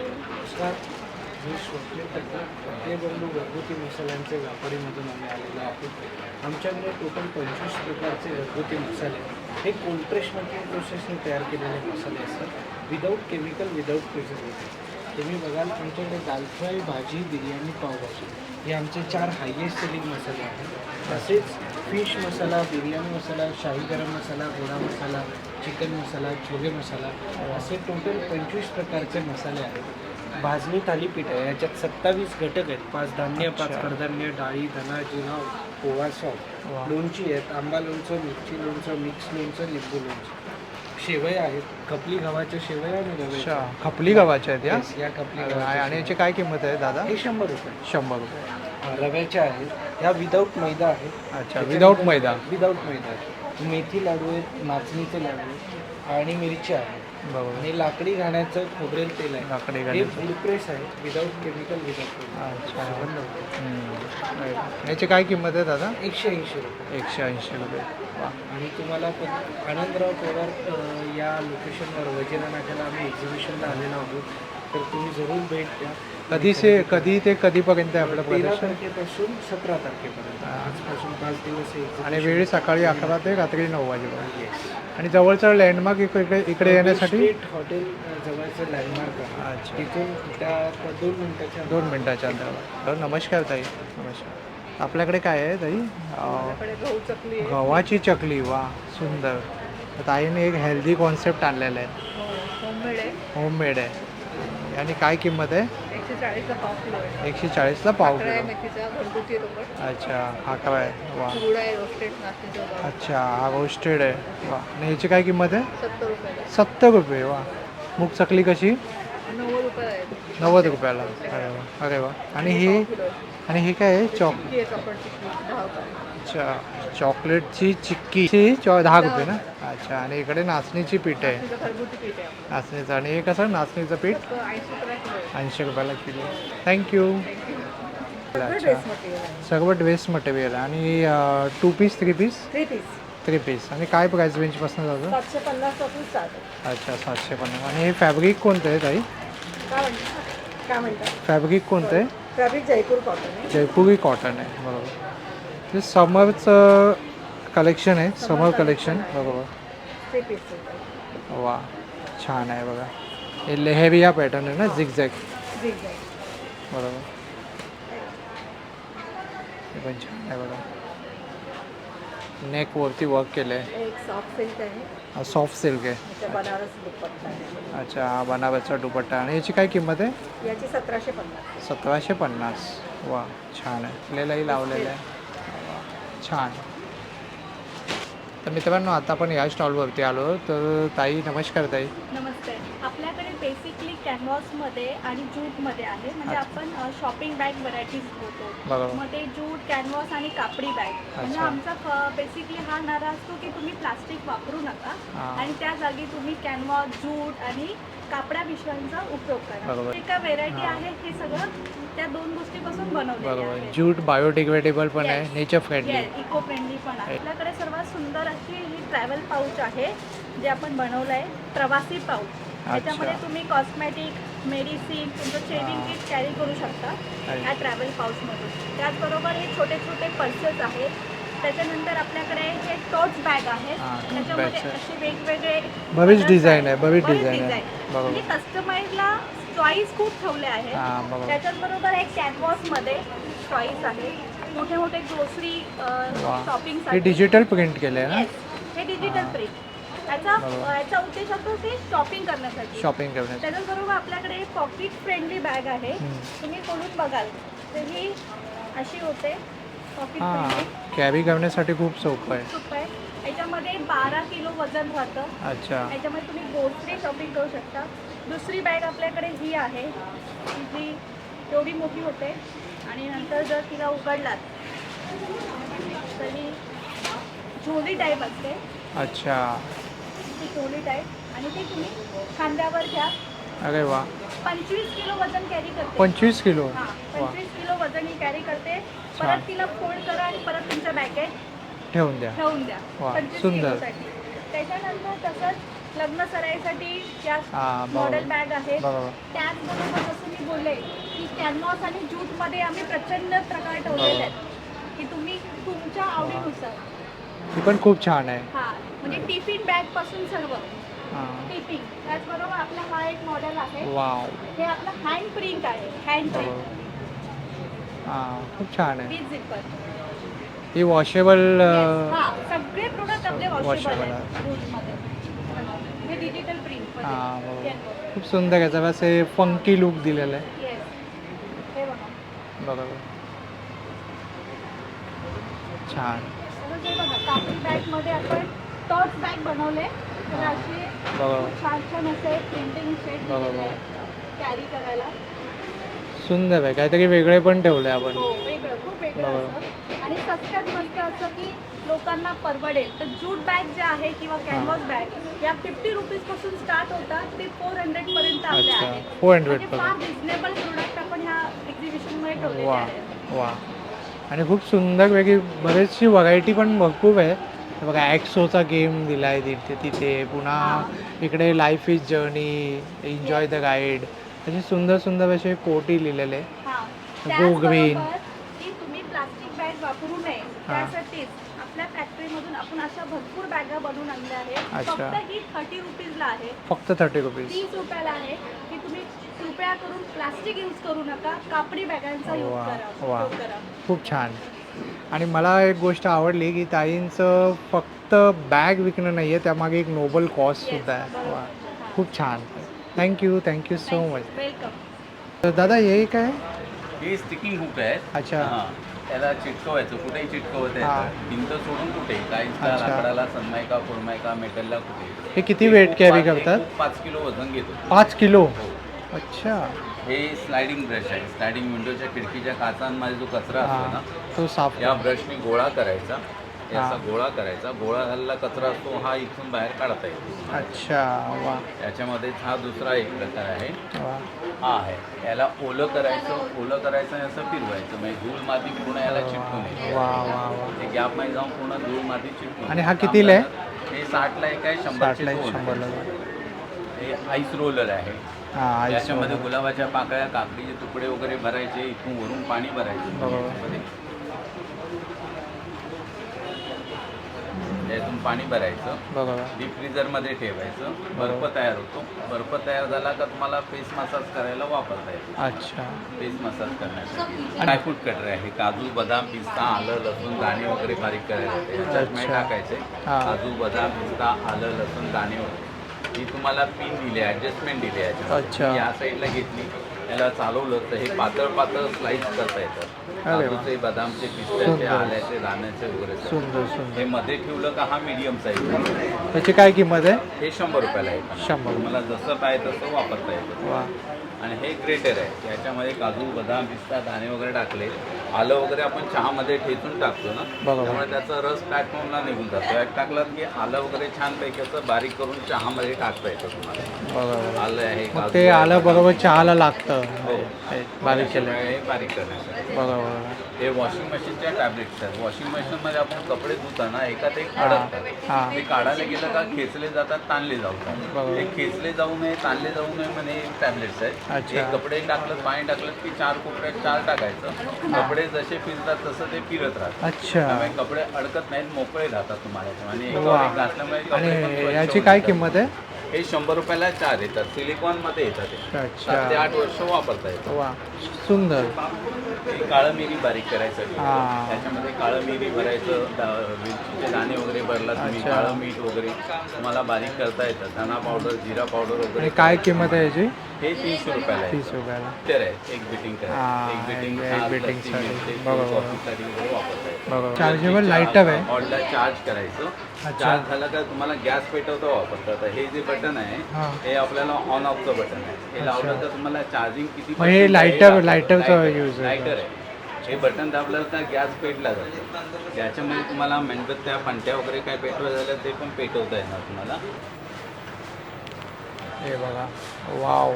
[SPEAKER 9] मी आपले बंधू घरगुती मसाल्यांचे व्यापारीमधून आम्ही आलेलो आहोत. आमच्याकडे टोटल 25 प्रकारचे घरगुती मसाले हे कोल्ड प्रेस मटेरियल प्रोसेसने तयार केलेले मसाले असतात. Without chemical, without preservative. तुम्ही बघाल आमच्याकडे दाल फ्राय, भाजी, बिर्याणी, पावभाजी हे आमचे 4 हायेस्ट सेलिंग मसाले आहेत. तसेच फिश मसाला, बिर्याणी मसाला, शाही गरम मसाला, गोडा मसाला, चिकन मसाला, छोले मसाला असे टोटल 25 प्रकारचे मसाले आहेत. भाजणी थालीपीठ आहे. याच्यात 27 घटक आहेत. 5 धान्य, 5 कडधान्य, डाळी, धना, जिरा, पोहा, सॉस, लोणची आहेत, आंबा लोणचं, मिरची लोणचं, मिक्स लोणचं, लिंबू लोणचं, शेवया आहेत, खपली गव्हाच्या शेवया आणि रव्याच्या.
[SPEAKER 1] अच्छा खपली गव्हाच्या आहेत या?
[SPEAKER 9] Yes, या खपली
[SPEAKER 1] आणि
[SPEAKER 9] गव्हाच्या
[SPEAKER 1] याची काय किंमत आहे दादा?
[SPEAKER 9] हे 100 रुपये.
[SPEAKER 1] 100 रुपये.
[SPEAKER 9] रव्याच्या आहेत. ह्या विदाऊट मैदा आहेत.
[SPEAKER 1] अच्छा विदाऊट मैदा.
[SPEAKER 9] विदाऊट मैदा आहेत. मेथी लाडू आहेत, नाचणीचे लाडू आहेत आणि मिरच्या आहेत.
[SPEAKER 1] बरोबर.
[SPEAKER 9] आणि लाकडी घाण्याचं खोबरेल तेल आहे.
[SPEAKER 1] लाकडी
[SPEAKER 9] हे
[SPEAKER 1] घाण्याचं.
[SPEAKER 9] फूड प्रेस आहे. विदाऊट केमिकल, विदाऊट
[SPEAKER 1] अच्छा.
[SPEAKER 9] सुगंध.
[SPEAKER 1] right. याची काय किंमत आहे दादा?
[SPEAKER 9] 180 रुपये.
[SPEAKER 1] 180 रुपये. वा.
[SPEAKER 9] आणि तुम्हाला आनंदराव पवार या लोकेशनवर वजिरा नाक्याला आम्ही एक्झिबिशनला आलेलो आहोत. तर तुम्ही जरूर भेट द्या.
[SPEAKER 1] कधी ते कधीपर्यंत आहे आपलं
[SPEAKER 9] 13
[SPEAKER 1] प्रदर्शन?
[SPEAKER 9] तारखेपासून 17 तारखेपर्यंत. आजपासून 5 दिवस आहे
[SPEAKER 1] आणि वेळ सकाळी 11 ते रात्री 9 वाजेपर्यंत.
[SPEAKER 9] येस.
[SPEAKER 1] आणि जवळचं लँडमार्क इकडे येण्यासाठी
[SPEAKER 9] स्ट्रीट हॉटेल जवळचं लँडमार्क आहे.
[SPEAKER 1] अच्छा.
[SPEAKER 9] तिथून त्या 2 मिनिटाच्या
[SPEAKER 1] 2 मिनिटाच्या अंतरावर. तर नमस्कार ताई. नमस्कार. आपल्याकडे काय आहे ताई?
[SPEAKER 2] आपल्याकडे गहू चकली आहे.
[SPEAKER 1] गव्हाची चकली. वा सुंदर. तर ताईने एक हेल्दी कॉन्सेप्ट आणलेला आहे.
[SPEAKER 2] होममेड आहे.
[SPEAKER 1] होममेड आहे. आणि काय किंमत आहे?
[SPEAKER 2] 140ला पाव किलो आहे.
[SPEAKER 1] 140ला पाव
[SPEAKER 2] साखर आहे,
[SPEAKER 1] किलो.
[SPEAKER 2] मेथीचा घरगुती रोकड.
[SPEAKER 1] अच्छा हाकवा आहे. वा.
[SPEAKER 2] गुळ आहे, रोस्टेड नाचणीचं गहू.
[SPEAKER 1] अच्छा हा रोस्टेड आहे. वा. आणि ह्याची काय किंमत आहे?
[SPEAKER 2] 70 रुपयाला.
[SPEAKER 1] 70 रुपये. वा. मूग चकली कशी?
[SPEAKER 2] 90 रुपयाला आहे.
[SPEAKER 1] 90 रुपयाला. अरे वा अरे वा. आणि हे काय आहे?
[SPEAKER 2] चिक्की आहे, कापड चिक्की 10 रुपये.
[SPEAKER 1] अच्छा चॉकलेटची चिक्की 10 रुपये ना? अच्छा. आणि इकडे नाचणीची पीठ आहे.
[SPEAKER 2] नाचणीचं घरगुती पीठ आहे.
[SPEAKER 1] नाचणीचं. आणि हे कसं नाचणीचं पीठ?
[SPEAKER 2] 80 रुपयाला किलो आहे.
[SPEAKER 1] 80 रुपयाला किलो. थँक्यू.
[SPEAKER 2] सगळं
[SPEAKER 1] अच्छा
[SPEAKER 2] ड्रेस मटेरियल आहे.
[SPEAKER 1] सर्व ड्रेस मटेरियल. आणि 2 पीस 3 पीस?
[SPEAKER 2] 3 पीस.
[SPEAKER 1] 3 पीस. आणि काय प्राईस रेंजपासून जातं?
[SPEAKER 2] 750 पासून स्टार्ट आहे.
[SPEAKER 1] अच्छा 750. आणि हे फॅब्रिक कोणतं आहे ताई?
[SPEAKER 2] काय म्हणतात?
[SPEAKER 1] फॅब्रिक कोणतं आहे?
[SPEAKER 2] फॅब्रिक जयपूर कॉटन आहे.
[SPEAKER 1] जयपुरी कॉटन आहे. बरोबर. ते समरचं कलेक्शन आहे. समर कलेक्शन. बरोबर.
[SPEAKER 2] 3 पीस.
[SPEAKER 1] वा छान आहे बघा. हे लेहेविया पॅटर्न आहे ना? झिगझॅग. बरोबर. हे पण छान आहे बघा. नेक वरती वर्क केलं आहे.
[SPEAKER 3] एक सॉफ्ट सिल्क आहे,
[SPEAKER 1] सॉफ्ट सिल्क आहे.
[SPEAKER 3] त्याच्या बनारस दुपट्टा आहे.
[SPEAKER 1] अच्छा, हा बनारसचा दुपट्टा. आणि याची काय किंमत आहे?
[SPEAKER 3] याची 1750.
[SPEAKER 1] 1750. वा, छान आहे. आपल्यालाही लावलेलं आहे. वा, छान. तर मित्रांनो, आता आपण या स्टॉलवरती आलो. तर ताई, नमस्कार ताई.
[SPEAKER 2] नमस्ते. आपल्याकडे बेसिकली कॅनव्हासमध्ये आणि जूटमध्ये आहे. म्हणजे आपण शॉपिंग बॅग व्हरायटीज होतो.
[SPEAKER 1] बरोबर.
[SPEAKER 2] मग ते जूट, कॅनव्हास आणि कापडी बॅग. म्हणजे
[SPEAKER 1] अच्छा.
[SPEAKER 2] आमचा बेसिकली हा नारा असतो की तुम्ही प्लास्टिक वापरू नका
[SPEAKER 1] हां.
[SPEAKER 2] आणि त्या जागी तुम्ही कॅनव्हास, जूट आणि कापड्या पिशव्यांचा उपयोग करा.
[SPEAKER 1] बरोबर.
[SPEAKER 2] जे काय व्हेरायटी
[SPEAKER 1] हां.
[SPEAKER 2] आहे हे सगळं त्या दोन गोष्टीपासून बनवलेले
[SPEAKER 1] बरोबर.
[SPEAKER 2] आहे.
[SPEAKER 1] जूट बायोडिग्रेडेबल पण आहे, नेचर फ्रेंडली.
[SPEAKER 2] इको फ्रेंडली पण आहे. आपल्याकडे सर्वात सुंदर अशी ही ट्रॅव्हल पाऊच आहे जे आपण बनवलं आहे, प्रवासी पाऊच. त्याच्यामध्ये तुम्ही कॉस्मॅटिक, मेडिसिन, तुमचं शेविंग किट कॅरी करू शकता या ट्रॅव्हल पाऊचमधून. त्याचबरोबर हे छोटे छोटे पर्सेस आहेत. त्याच्यानंतर आपल्याकडे हे टोट्स बॅग आहेत. त्याच्यामध्ये असे वेगवेगळे
[SPEAKER 1] बरीच
[SPEAKER 2] colors
[SPEAKER 1] डिझाईन आहे,
[SPEAKER 2] आहेत.
[SPEAKER 1] बरीच
[SPEAKER 2] बरीच
[SPEAKER 1] डिझाईन आहे.
[SPEAKER 2] डिझाईन.
[SPEAKER 1] बरोबर.
[SPEAKER 2] म्हणजे कस्टमाइजला चॉईस खूप ठेवले
[SPEAKER 1] हां,
[SPEAKER 2] आहे.
[SPEAKER 1] बरोबर.
[SPEAKER 2] त्याच्याचबरोबर एक कॅनव्हासमध्ये चॉईस आहे. मोठे मोठे ग्रोसरी
[SPEAKER 1] वा.
[SPEAKER 2] शॉपिंगसाठी.
[SPEAKER 1] हे डिजिटल प्रिंट केलं आहे ना?
[SPEAKER 2] Yes, हे डिजिटल प्रिंट. याचा उद्देश असतो ते शॉपिंग करण्यासाठी.
[SPEAKER 1] शॉपिंग करण्यासाठी.
[SPEAKER 2] त्याच्याचबरोबर आपल्याकडे पॉकेट फ्रेंडली बॅग आहे. तुम्ही खोलून बघाल तर ही अशी होते पॉकेट
[SPEAKER 1] हां,
[SPEAKER 2] फ्रेंडली.
[SPEAKER 1] कॅरी करण्यासाठी खूप सोपं आहे.
[SPEAKER 2] खूप आहे. याच्यामध्ये 12 किलो वजन राहतं.
[SPEAKER 1] अच्छा.
[SPEAKER 2] याच्यामध्ये तुम्ही ग्रोसरी शॉपिंग करू शकता. दुसरी बॅग आपल्याकडे ही आहे, जी एवढी मोठी होते आणि नंतर जर तिला उघडलात तर ही झोली टाईप असते.
[SPEAKER 1] अच्छा.
[SPEAKER 2] ती झोली टाईप आणि ती तुम्ही खांद्यावर घ्या.
[SPEAKER 1] अरे वा.
[SPEAKER 2] 25 किलो वजन कॅरी करते.
[SPEAKER 1] 25 किलो.
[SPEAKER 2] हां,
[SPEAKER 1] वा.
[SPEAKER 2] 25 किलो वजन ही कॅरी करते.
[SPEAKER 1] छान.
[SPEAKER 2] परत तिला फोल्ड करा आणि परत तुमच्या बॅगेत
[SPEAKER 1] ठेवून द्या.
[SPEAKER 2] ठेवून द्या.
[SPEAKER 1] वा,
[SPEAKER 2] 25
[SPEAKER 1] सुंदर.
[SPEAKER 2] किलोसाठी. त्याच्यानंतर तसंच लग्न सराईसाठी या
[SPEAKER 1] हां, बरोबर.
[SPEAKER 2] मॉडेल बॅग आहेत.
[SPEAKER 1] बरोबर.
[SPEAKER 2] त्याचबरोबर जसं मी बोलले की कॅनव्हास आणि जूटमध्ये आम्ही प्रचंड प्रकार ठेवलेले आहेत की तुम्ही तुमच्या आवडीनुसार.
[SPEAKER 1] ती पण खूप छान आहे.
[SPEAKER 2] हां, म्हणजे टिफिन बॅगपासून सर्व
[SPEAKER 1] हां.
[SPEAKER 2] टिफिन. त्याचबरोबर आपला हा एक मॉडेल आहे.
[SPEAKER 1] वाव.
[SPEAKER 2] हे आपलं हँड प्रिंट आहे. हँड प्रिंट
[SPEAKER 1] बरोबर. हां, खूप छान आहे.
[SPEAKER 2] With zipper.
[SPEAKER 1] ही वॉशेबल.
[SPEAKER 2] हां, सगळे प्रोडक्ट आपले वॉशेबल
[SPEAKER 1] washable
[SPEAKER 2] आहेत जूटमध्ये. हे डिजिटल प्रिंट
[SPEAKER 1] हां, बरोबर. खूप सुंदर याचा असे फंकी लुक दिलेला आहे.
[SPEAKER 2] येस. हे बघा.
[SPEAKER 1] बरोबर. छान.
[SPEAKER 2] तर हे बघा, कापडी बॅगमध्ये आपण टॉर्च बॅग बनवले. तर असे
[SPEAKER 1] बरोबर.
[SPEAKER 2] छान छान असे प्रिंटिंग शेड
[SPEAKER 1] बरोबर.
[SPEAKER 2] कॅरी करायला.
[SPEAKER 1] सुंदर आहे. काहीतरी वेगळे पण ठेवले आपण.
[SPEAKER 2] हो, वेगळं, खूप वेगळं
[SPEAKER 1] बरोबर.
[SPEAKER 2] असं. आणि सस्त्यात मस्त असं की लोकांना परवडेल. तर जूट बॅग जे आहे किंवा कॅनव्हास बॅग या 50 रुपीजपासून स्टार्ट होतात ते 400 पर्यंत आपल्या
[SPEAKER 1] अच्छा,
[SPEAKER 2] आहेत.
[SPEAKER 1] 400
[SPEAKER 2] म्हणजे
[SPEAKER 1] पर्यंत.
[SPEAKER 2] फार रिझनेबल प्रोडक्ट आपण ह्या एक्झिबिशनमध्ये ठेवलेले
[SPEAKER 1] वा
[SPEAKER 2] आहेत.
[SPEAKER 1] वा. आणि खूप सुंदर वेगळी बरीचशी व्हरायटी पण भरपूर आहे. हे बघा, ॲक्सोचा गेम दिला आहे तिथे. पुन्हा इकडे life is journey, enjoy the guide, असे सुंदर सुंदर असे कोटी लिहिलेले.
[SPEAKER 2] हां.
[SPEAKER 1] Go green.
[SPEAKER 2] त्याचबरोबर की तुम्ही प्लास्टिक बॅग वापरू नये त्यासाठीच आपल्या फॅक्टरीमधून आपण अशा भरपूर बॅगा बनवून आणल्या आहेत.
[SPEAKER 1] अच्छा.
[SPEAKER 2] फक्त ही 30 रुपीजला आहे.
[SPEAKER 1] फक्त 30 रुपीज.
[SPEAKER 2] 30 रुपयाला आहे की तुम्ही कृपया करून प्लास्टिक यूज करू नका, कापडी बॅगांचा यूज
[SPEAKER 1] वा
[SPEAKER 2] करा,
[SPEAKER 1] वा.
[SPEAKER 2] उपयोग करा.
[SPEAKER 1] खूप छान. आणि मला एक गोष्ट आवडली की ताईंचं फक्त बॅग विकणं नाही आहे, त्यामागे एक नोबल कॉजसुद्धा आहे. वा, खूप छान. Thank you so much.
[SPEAKER 2] वेलकम.
[SPEAKER 1] दादा, हे काय?
[SPEAKER 8] हे स्टिकिंग हुक आहे.
[SPEAKER 1] अच्छा.
[SPEAKER 8] हां, त्याला चिटकवायचं, कुठेही चिटकवता
[SPEAKER 1] हां.
[SPEAKER 8] येतं. भिंत सोडून कुठे काहींचा
[SPEAKER 1] अच्छा.
[SPEAKER 8] लाकडाला, सनमायका, फोरमायका, मेटलला कुठे.
[SPEAKER 1] हे किती वेट कॅरी करतात?
[SPEAKER 8] 5 किलो वजन घेतो.
[SPEAKER 1] 5 किलो.
[SPEAKER 8] हो.
[SPEAKER 1] अच्छा.
[SPEAKER 8] हे स्लायडिंग ब्रश आहे. स्लायडिंग विंडोच्या खिडकीच्या काचांमध्ये जो कचरा असतो ना,
[SPEAKER 1] तो साफ.
[SPEAKER 8] या ब्रशने गोळा करायचा. याचा
[SPEAKER 1] हां.
[SPEAKER 8] गोळा करायचा. गोळा झालेला कचरा असतो हा इथून बाहेर काढता येतो.
[SPEAKER 1] अच्छा. वा
[SPEAKER 8] याच्यामध्ये हा दुसरा एक प्रकार आहे.
[SPEAKER 1] वा.
[SPEAKER 8] हा आहे. याला ओलं करायचं आणि असं फिरवायचं, म्हणजे धूळ माती पूर्ण याला चिटकून येते.
[SPEAKER 1] वा वा वा.
[SPEAKER 8] ते गॅपमध्ये जाऊन पूर्ण धूळ माती चिटकून.
[SPEAKER 1] आणि हा कितीला आहे?
[SPEAKER 8] हे 60ला एक आहे, 100चे
[SPEAKER 1] 60ला
[SPEAKER 8] 2
[SPEAKER 1] 100ला.
[SPEAKER 8] हे आईस रोलर आहे.
[SPEAKER 1] हां,
[SPEAKER 8] याच्यामध्ये गुलाबाच्या पाकळ्या, काकडीचे तुकडे वगैरे भरायचे, इथून वरून पाणी भरायचं.
[SPEAKER 1] बरोबर.
[SPEAKER 8] याच्यामध्ये यातून पाणी भरायचं,
[SPEAKER 1] बरोबर.
[SPEAKER 8] डीप फ्रीजरमध्ये ठेवायचं, बर्फ तयार होतो. बर्फ तयार झाला का तुम्हाला फेस मसाज करायला वापरता येतो.
[SPEAKER 1] अच्छा.
[SPEAKER 8] फेस मसाज करण्यासाठी ड्रायफ्रूट कटर आहे. काजू, बदाम, पिस्ता, आलं, लसूण, दाणे वगैरे बारीक करायला येते. याच्यात नाही टाकायचे.
[SPEAKER 1] हां.
[SPEAKER 8] काजू, बदाम, पिस्ता, आलं, लसूण, दाणे वगैरे. ही तुम्हाला पिन दिली आहे, ॲडजस्टमेंट दिली आहे याच्यामध्ये.
[SPEAKER 1] अच्छा.
[SPEAKER 8] या साईडला घेतली, याला चालवलं तर हे पातळ पातळ स्लाइस करता येतं.
[SPEAKER 1] अरे वा.
[SPEAKER 8] काजूचे, बदामचे, पिस्त्याचे,
[SPEAKER 1] सुंदर.
[SPEAKER 8] आल्याचे, दाण्याचे वगैरे सर्व.
[SPEAKER 1] सुंदर सुंदर.
[SPEAKER 8] हे मध्ये ठेवलं का हा मीडियम साईज.
[SPEAKER 1] त्याची काय किंमत आहे?
[SPEAKER 8] हे 100 रुपयाला आहे.
[SPEAKER 1] 100.
[SPEAKER 8] तुम्हाला जसं पाहिजे तसं वापरता येतं.
[SPEAKER 1] वा.
[SPEAKER 8] आणि हे ग्रेटर आहे. याच्यामध्ये काजू, बदाम, पिस्ता, दाणे वगैरे टाकले. आलं वगैरे आपण चहामध्ये ठेचून टाकतो ना,
[SPEAKER 1] बरोबर.
[SPEAKER 8] त्यामुळे त्याचा रस प्लॅटफॉर्मला निघून जातो. यात टाकलात की आलं वगैरे छानपैकी असं बारीक करून चहामध्ये टाकता येतं तुम्हाला.
[SPEAKER 1] बरोबर.
[SPEAKER 8] आलं आहे,
[SPEAKER 1] मग
[SPEAKER 8] काजू
[SPEAKER 1] ते
[SPEAKER 8] आहे,
[SPEAKER 1] आलं बरोबर चहाला लागतं.
[SPEAKER 8] हो.
[SPEAKER 1] हे बारीक केलं.
[SPEAKER 8] हे बारीक करण्यासाठी.
[SPEAKER 1] बरोबर.
[SPEAKER 8] हे वॉशिंग मशीनच्या टॅबलेट्स आहेत. वॉशिंग मशीनमध्ये आपण कपडे धुताना एकात एक
[SPEAKER 1] हां.
[SPEAKER 8] अडकतात.
[SPEAKER 1] हां.
[SPEAKER 8] ते काढायला गेलं का खेचले जातात, ताणले जातात.
[SPEAKER 1] बरोबर.
[SPEAKER 8] ते खेचले जाऊ नये, ताणले जाऊ नये म्हणे टॅबलेट्स आहेत.
[SPEAKER 1] अच्छा.
[SPEAKER 8] हे कपडे टाकलं, पाणी टाकलं की 4 कोपऱ्यात 4 टाकायचं. कपडे जसे फिरतात तसं ते फिरत राहतात.
[SPEAKER 1] अच्छा.
[SPEAKER 8] त्यामुळे कपडे अडकत नाहीत, मोकळे राहतात तुम्हाला. आणि
[SPEAKER 1] वा.
[SPEAKER 8] एकावर एक घासल्यामुळे कपडे पण
[SPEAKER 1] आणि
[SPEAKER 8] स्वच्छ
[SPEAKER 1] याची
[SPEAKER 8] होऊन
[SPEAKER 1] काय
[SPEAKER 8] जातात.
[SPEAKER 1] किंमत आहे?
[SPEAKER 8] हे 100 रुपयाला 4 येतात. सिलिकॉनमध्ये येतात ते.
[SPEAKER 1] अच्छा.
[SPEAKER 8] 7 ते 8 वर्ष वापरता येतं.
[SPEAKER 1] वा. सुंदर.
[SPEAKER 8] हे काळं मिरी बारीक करायसाठी.
[SPEAKER 1] हां.
[SPEAKER 8] त्याच्यामध्ये काळं मिरी भरायचं, मिरचीचे दाणे वगैरे भरला तुम्ही,
[SPEAKER 1] अच्छा.
[SPEAKER 8] काळं मीठ वगैरे तुम्हाला बारीक करता येतं. धना पावडर, जिरा पावडर
[SPEAKER 1] आणि
[SPEAKER 8] वगैरे.
[SPEAKER 1] काय किंमत आहे याची?
[SPEAKER 8] हे 30 रुपयाला आहे.
[SPEAKER 1] 30 रुपयाला.
[SPEAKER 8] तर आहे एक बिटिंग
[SPEAKER 1] हां,
[SPEAKER 8] करायचं. एक बिटिंग
[SPEAKER 1] एक
[SPEAKER 8] चहा,
[SPEAKER 1] beating
[SPEAKER 8] लस्सी,
[SPEAKER 1] साठी.
[SPEAKER 8] मिरची,
[SPEAKER 1] बरोबर.
[SPEAKER 8] कॉफीसाठी वगैरे वापरता येतं.
[SPEAKER 1] बरोबर. चार्जेबल लाईटर आहे.
[SPEAKER 8] ऑर्डर चार्ज करायचं.
[SPEAKER 1] अच्छा.
[SPEAKER 8] चार्ज झालं का तुम्हाला गॅस पेटवता वापरता येतं. हे जे बटन आहे
[SPEAKER 1] हां.
[SPEAKER 8] हे आपल्याला ऑन ऑफचं बटन आहे. हे लावलं तर तुम्हाला चार्जिंग किती
[SPEAKER 1] मग हे
[SPEAKER 8] percent आहे
[SPEAKER 1] lighter-
[SPEAKER 8] दाखवतं.
[SPEAKER 1] lighterचा
[SPEAKER 8] Lighter
[SPEAKER 1] use आहे.
[SPEAKER 8] लायटर आहे. हे बटन दाबलं तर गॅस पेटला जातो. याच्यामध्ये तुम्हाला मेणबत्त्या, पंट्या वगैरे काय पेटवायचं झालं ते पण पेटवता येणार तुम्हाला.
[SPEAKER 1] हे बघा. वाव.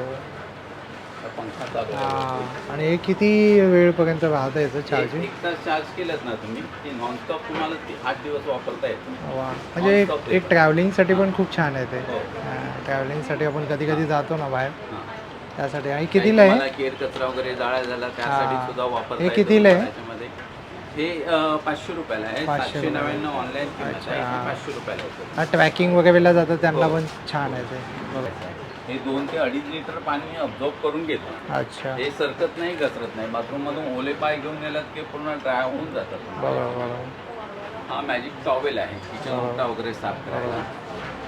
[SPEAKER 8] हा पंखा चालू आहे.
[SPEAKER 1] हां. आणि हे किती वेळपर्यंत राहतं याचं चार्जिंग?
[SPEAKER 8] एक तास चार्ज केलं ना तुम्ही की नॉनस्टॉप तुम्हाला 8 दिवस वापरता येतं.
[SPEAKER 1] वा. म्हणजे
[SPEAKER 8] Non-stop
[SPEAKER 1] एक ट्रॅव्हलिंगसाठी पण खूप छान आहे ते.
[SPEAKER 8] हो.
[SPEAKER 1] ट्रॅव्हलिंगसाठी आपण कधी कधी जातो ना बाहेर,
[SPEAKER 8] हां.
[SPEAKER 1] त्यासाठी. आणि कितीला आहे?
[SPEAKER 8] तुम्हाला केर कचरा वगैरे जाळा झाला त्यासाठी
[SPEAKER 1] हां.
[SPEAKER 8] सुद्धा वापरता
[SPEAKER 1] हे
[SPEAKER 8] येतं
[SPEAKER 1] कितीला आहे?
[SPEAKER 8] त्याच्यामध्ये. हे 500 रुपयाला आहे.
[SPEAKER 1] 500
[SPEAKER 8] 799 ऑनलाईन किंमत
[SPEAKER 1] अच्छा.
[SPEAKER 8] आहे. 500 रुपयाला आहे.
[SPEAKER 1] हा, ट्रॅकिंग वगैरेला जातात त्यांना
[SPEAKER 8] हो.
[SPEAKER 1] पण छान आहे ते. बरोबर.
[SPEAKER 8] हे 2 ते 2.5 लिटर पाणी ऑब्झॉर्व करून घेतं.
[SPEAKER 1] अच्छा.
[SPEAKER 8] हे सरकत नाही, घसरत नाही. बाथरूममधून ओले पाय घेऊन गेलात की पूर्ण ड्राय होऊन जातात.
[SPEAKER 1] बरोबर बरोबर.
[SPEAKER 8] हा मॅजिक टॉवेल आहे किचन
[SPEAKER 1] बरोबर.
[SPEAKER 8] ओटा वगैरे साफ करायला.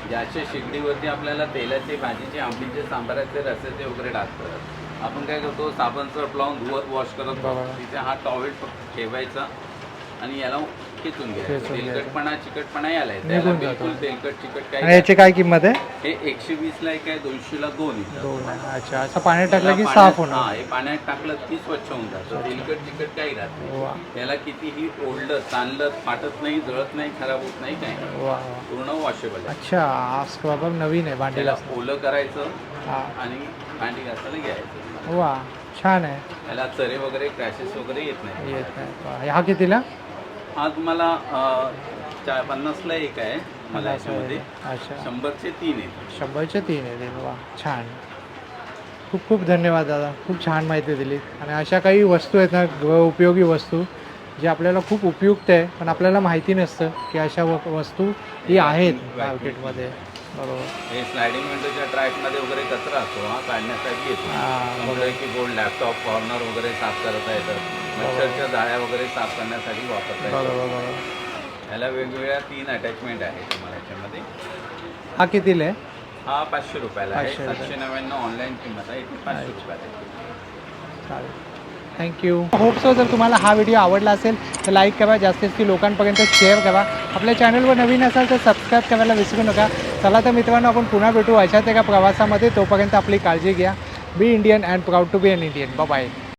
[SPEAKER 8] ज्याच्या शेगडीवरती आपल्याला तेलाचे, भाजीचे, आंबीचे, सांबाराचे, रस्याचे वगैरे टाकतात. आपण काय करतो, साबण सर्फ लावून धुवत वॉश करत
[SPEAKER 1] बरोबर.
[SPEAKER 8] बसतो. तिथे हा टॉवेल फक्त ठेवायचा आणि याला खेचून घ्यायचं.
[SPEAKER 1] खेचून घ्यायचं.
[SPEAKER 8] तेलकटपणा, चिकटपणा याला येतं.
[SPEAKER 1] निघून
[SPEAKER 8] याला
[SPEAKER 1] जातो.
[SPEAKER 8] बिलकुल तेलकट, चिकट
[SPEAKER 1] आणि
[SPEAKER 8] काही
[SPEAKER 1] याची काय किंमत आहे?
[SPEAKER 8] हे 120ला एक आहे, 200ला 2 येतात.
[SPEAKER 1] दोन आहे. अच्छा. असं पाण्यात टाकलं की
[SPEAKER 8] याला
[SPEAKER 1] साफ
[SPEAKER 8] पाण्यात-
[SPEAKER 1] होणार.
[SPEAKER 8] हा, हे पाण्यात टाकलं की स्वच्छ होऊन जातं. तेलकट चिकट काही राहत नाही.
[SPEAKER 1] वा.
[SPEAKER 8] याला कितीही ओढलं, ताणलं, फाटत नाही, जळत नाही, खराब होत नाही, काही नाही.
[SPEAKER 1] वा वा.
[SPEAKER 8] पूर्ण वॉशेबल आहे.
[SPEAKER 1] अच्छा. हा स्क्रबर नवीन आहे भांडी
[SPEAKER 8] त्याला
[SPEAKER 1] घासायला.
[SPEAKER 8] ओलं करायचं
[SPEAKER 1] हा.
[SPEAKER 8] आणि भांडी घासायला घ्यायचं.
[SPEAKER 1] वा. छान आहे.
[SPEAKER 8] त्याला चरे वगैरे क्रॅशेस वगैरे येत नाही.
[SPEAKER 1] येत नाही. वा. हा कितीला?
[SPEAKER 8] हा तुम्हाला 50ला एक आहे मला याच्यामध्ये.
[SPEAKER 1] अच्छा.
[SPEAKER 8] 100चे 3 आहेत.
[SPEAKER 1] 100चे 3 आहे. वा. छान. खूप खूप धन्यवाद दादा. खूप छान माहिती दिली. आणि अशा काही वस्तू आहेत ना, उपयोगी वस्तू, जे आपल्याला खूप उपयुक्त आहे पण आपल्याला माहिती नसतं की अशा वस्तू ही आहेत मार्केटमध्ये. बरोबर.
[SPEAKER 8] हे स्लायडिंग विंडोच्या ट्रॅकमध्ये वगैरे कचरा असतो, हा काढण्यासाठी येतो.
[SPEAKER 1] हां,
[SPEAKER 8] कम्प्युटर कीबोर्ड, लॅपटॉप, कॉर्नर वगैरे साफ करता येतात. मच्छरच्या जाळ्या वगैरे साफ करण्यासाठी वापरता येतात.
[SPEAKER 1] बरोबर बरोबर.
[SPEAKER 8] याला वेगवेगळ्या 3 अटॅचमेंट आहेत तुम्हाला याच्यामध्ये.
[SPEAKER 1] हा कितीला आहे?
[SPEAKER 8] हा 500 रुपयाला आहे.
[SPEAKER 1] 500 रुपये.
[SPEAKER 8] 799 ऑनलाईन किंमत आहे. इथे 500 रुपयाला आहे.
[SPEAKER 1] चालेल. थँक्यू. होप सो जर तुम्हाला हा व्हिडिओ आवडला असेल तर लाईक करा, जास्तीत जास्त लोकांपर्यंत शेअर करा. आपल्या चॅनलवर नवीन असाल तर सबस्क्राईब करायला विसरू नका. चला तर मित्रांनो, आपण पुन्हा भेटू अशाच एका प्रवासामध्ये. तोपर्यंत आपली काळजी घ्या. Be Indian and proud to be an Indian. Bye.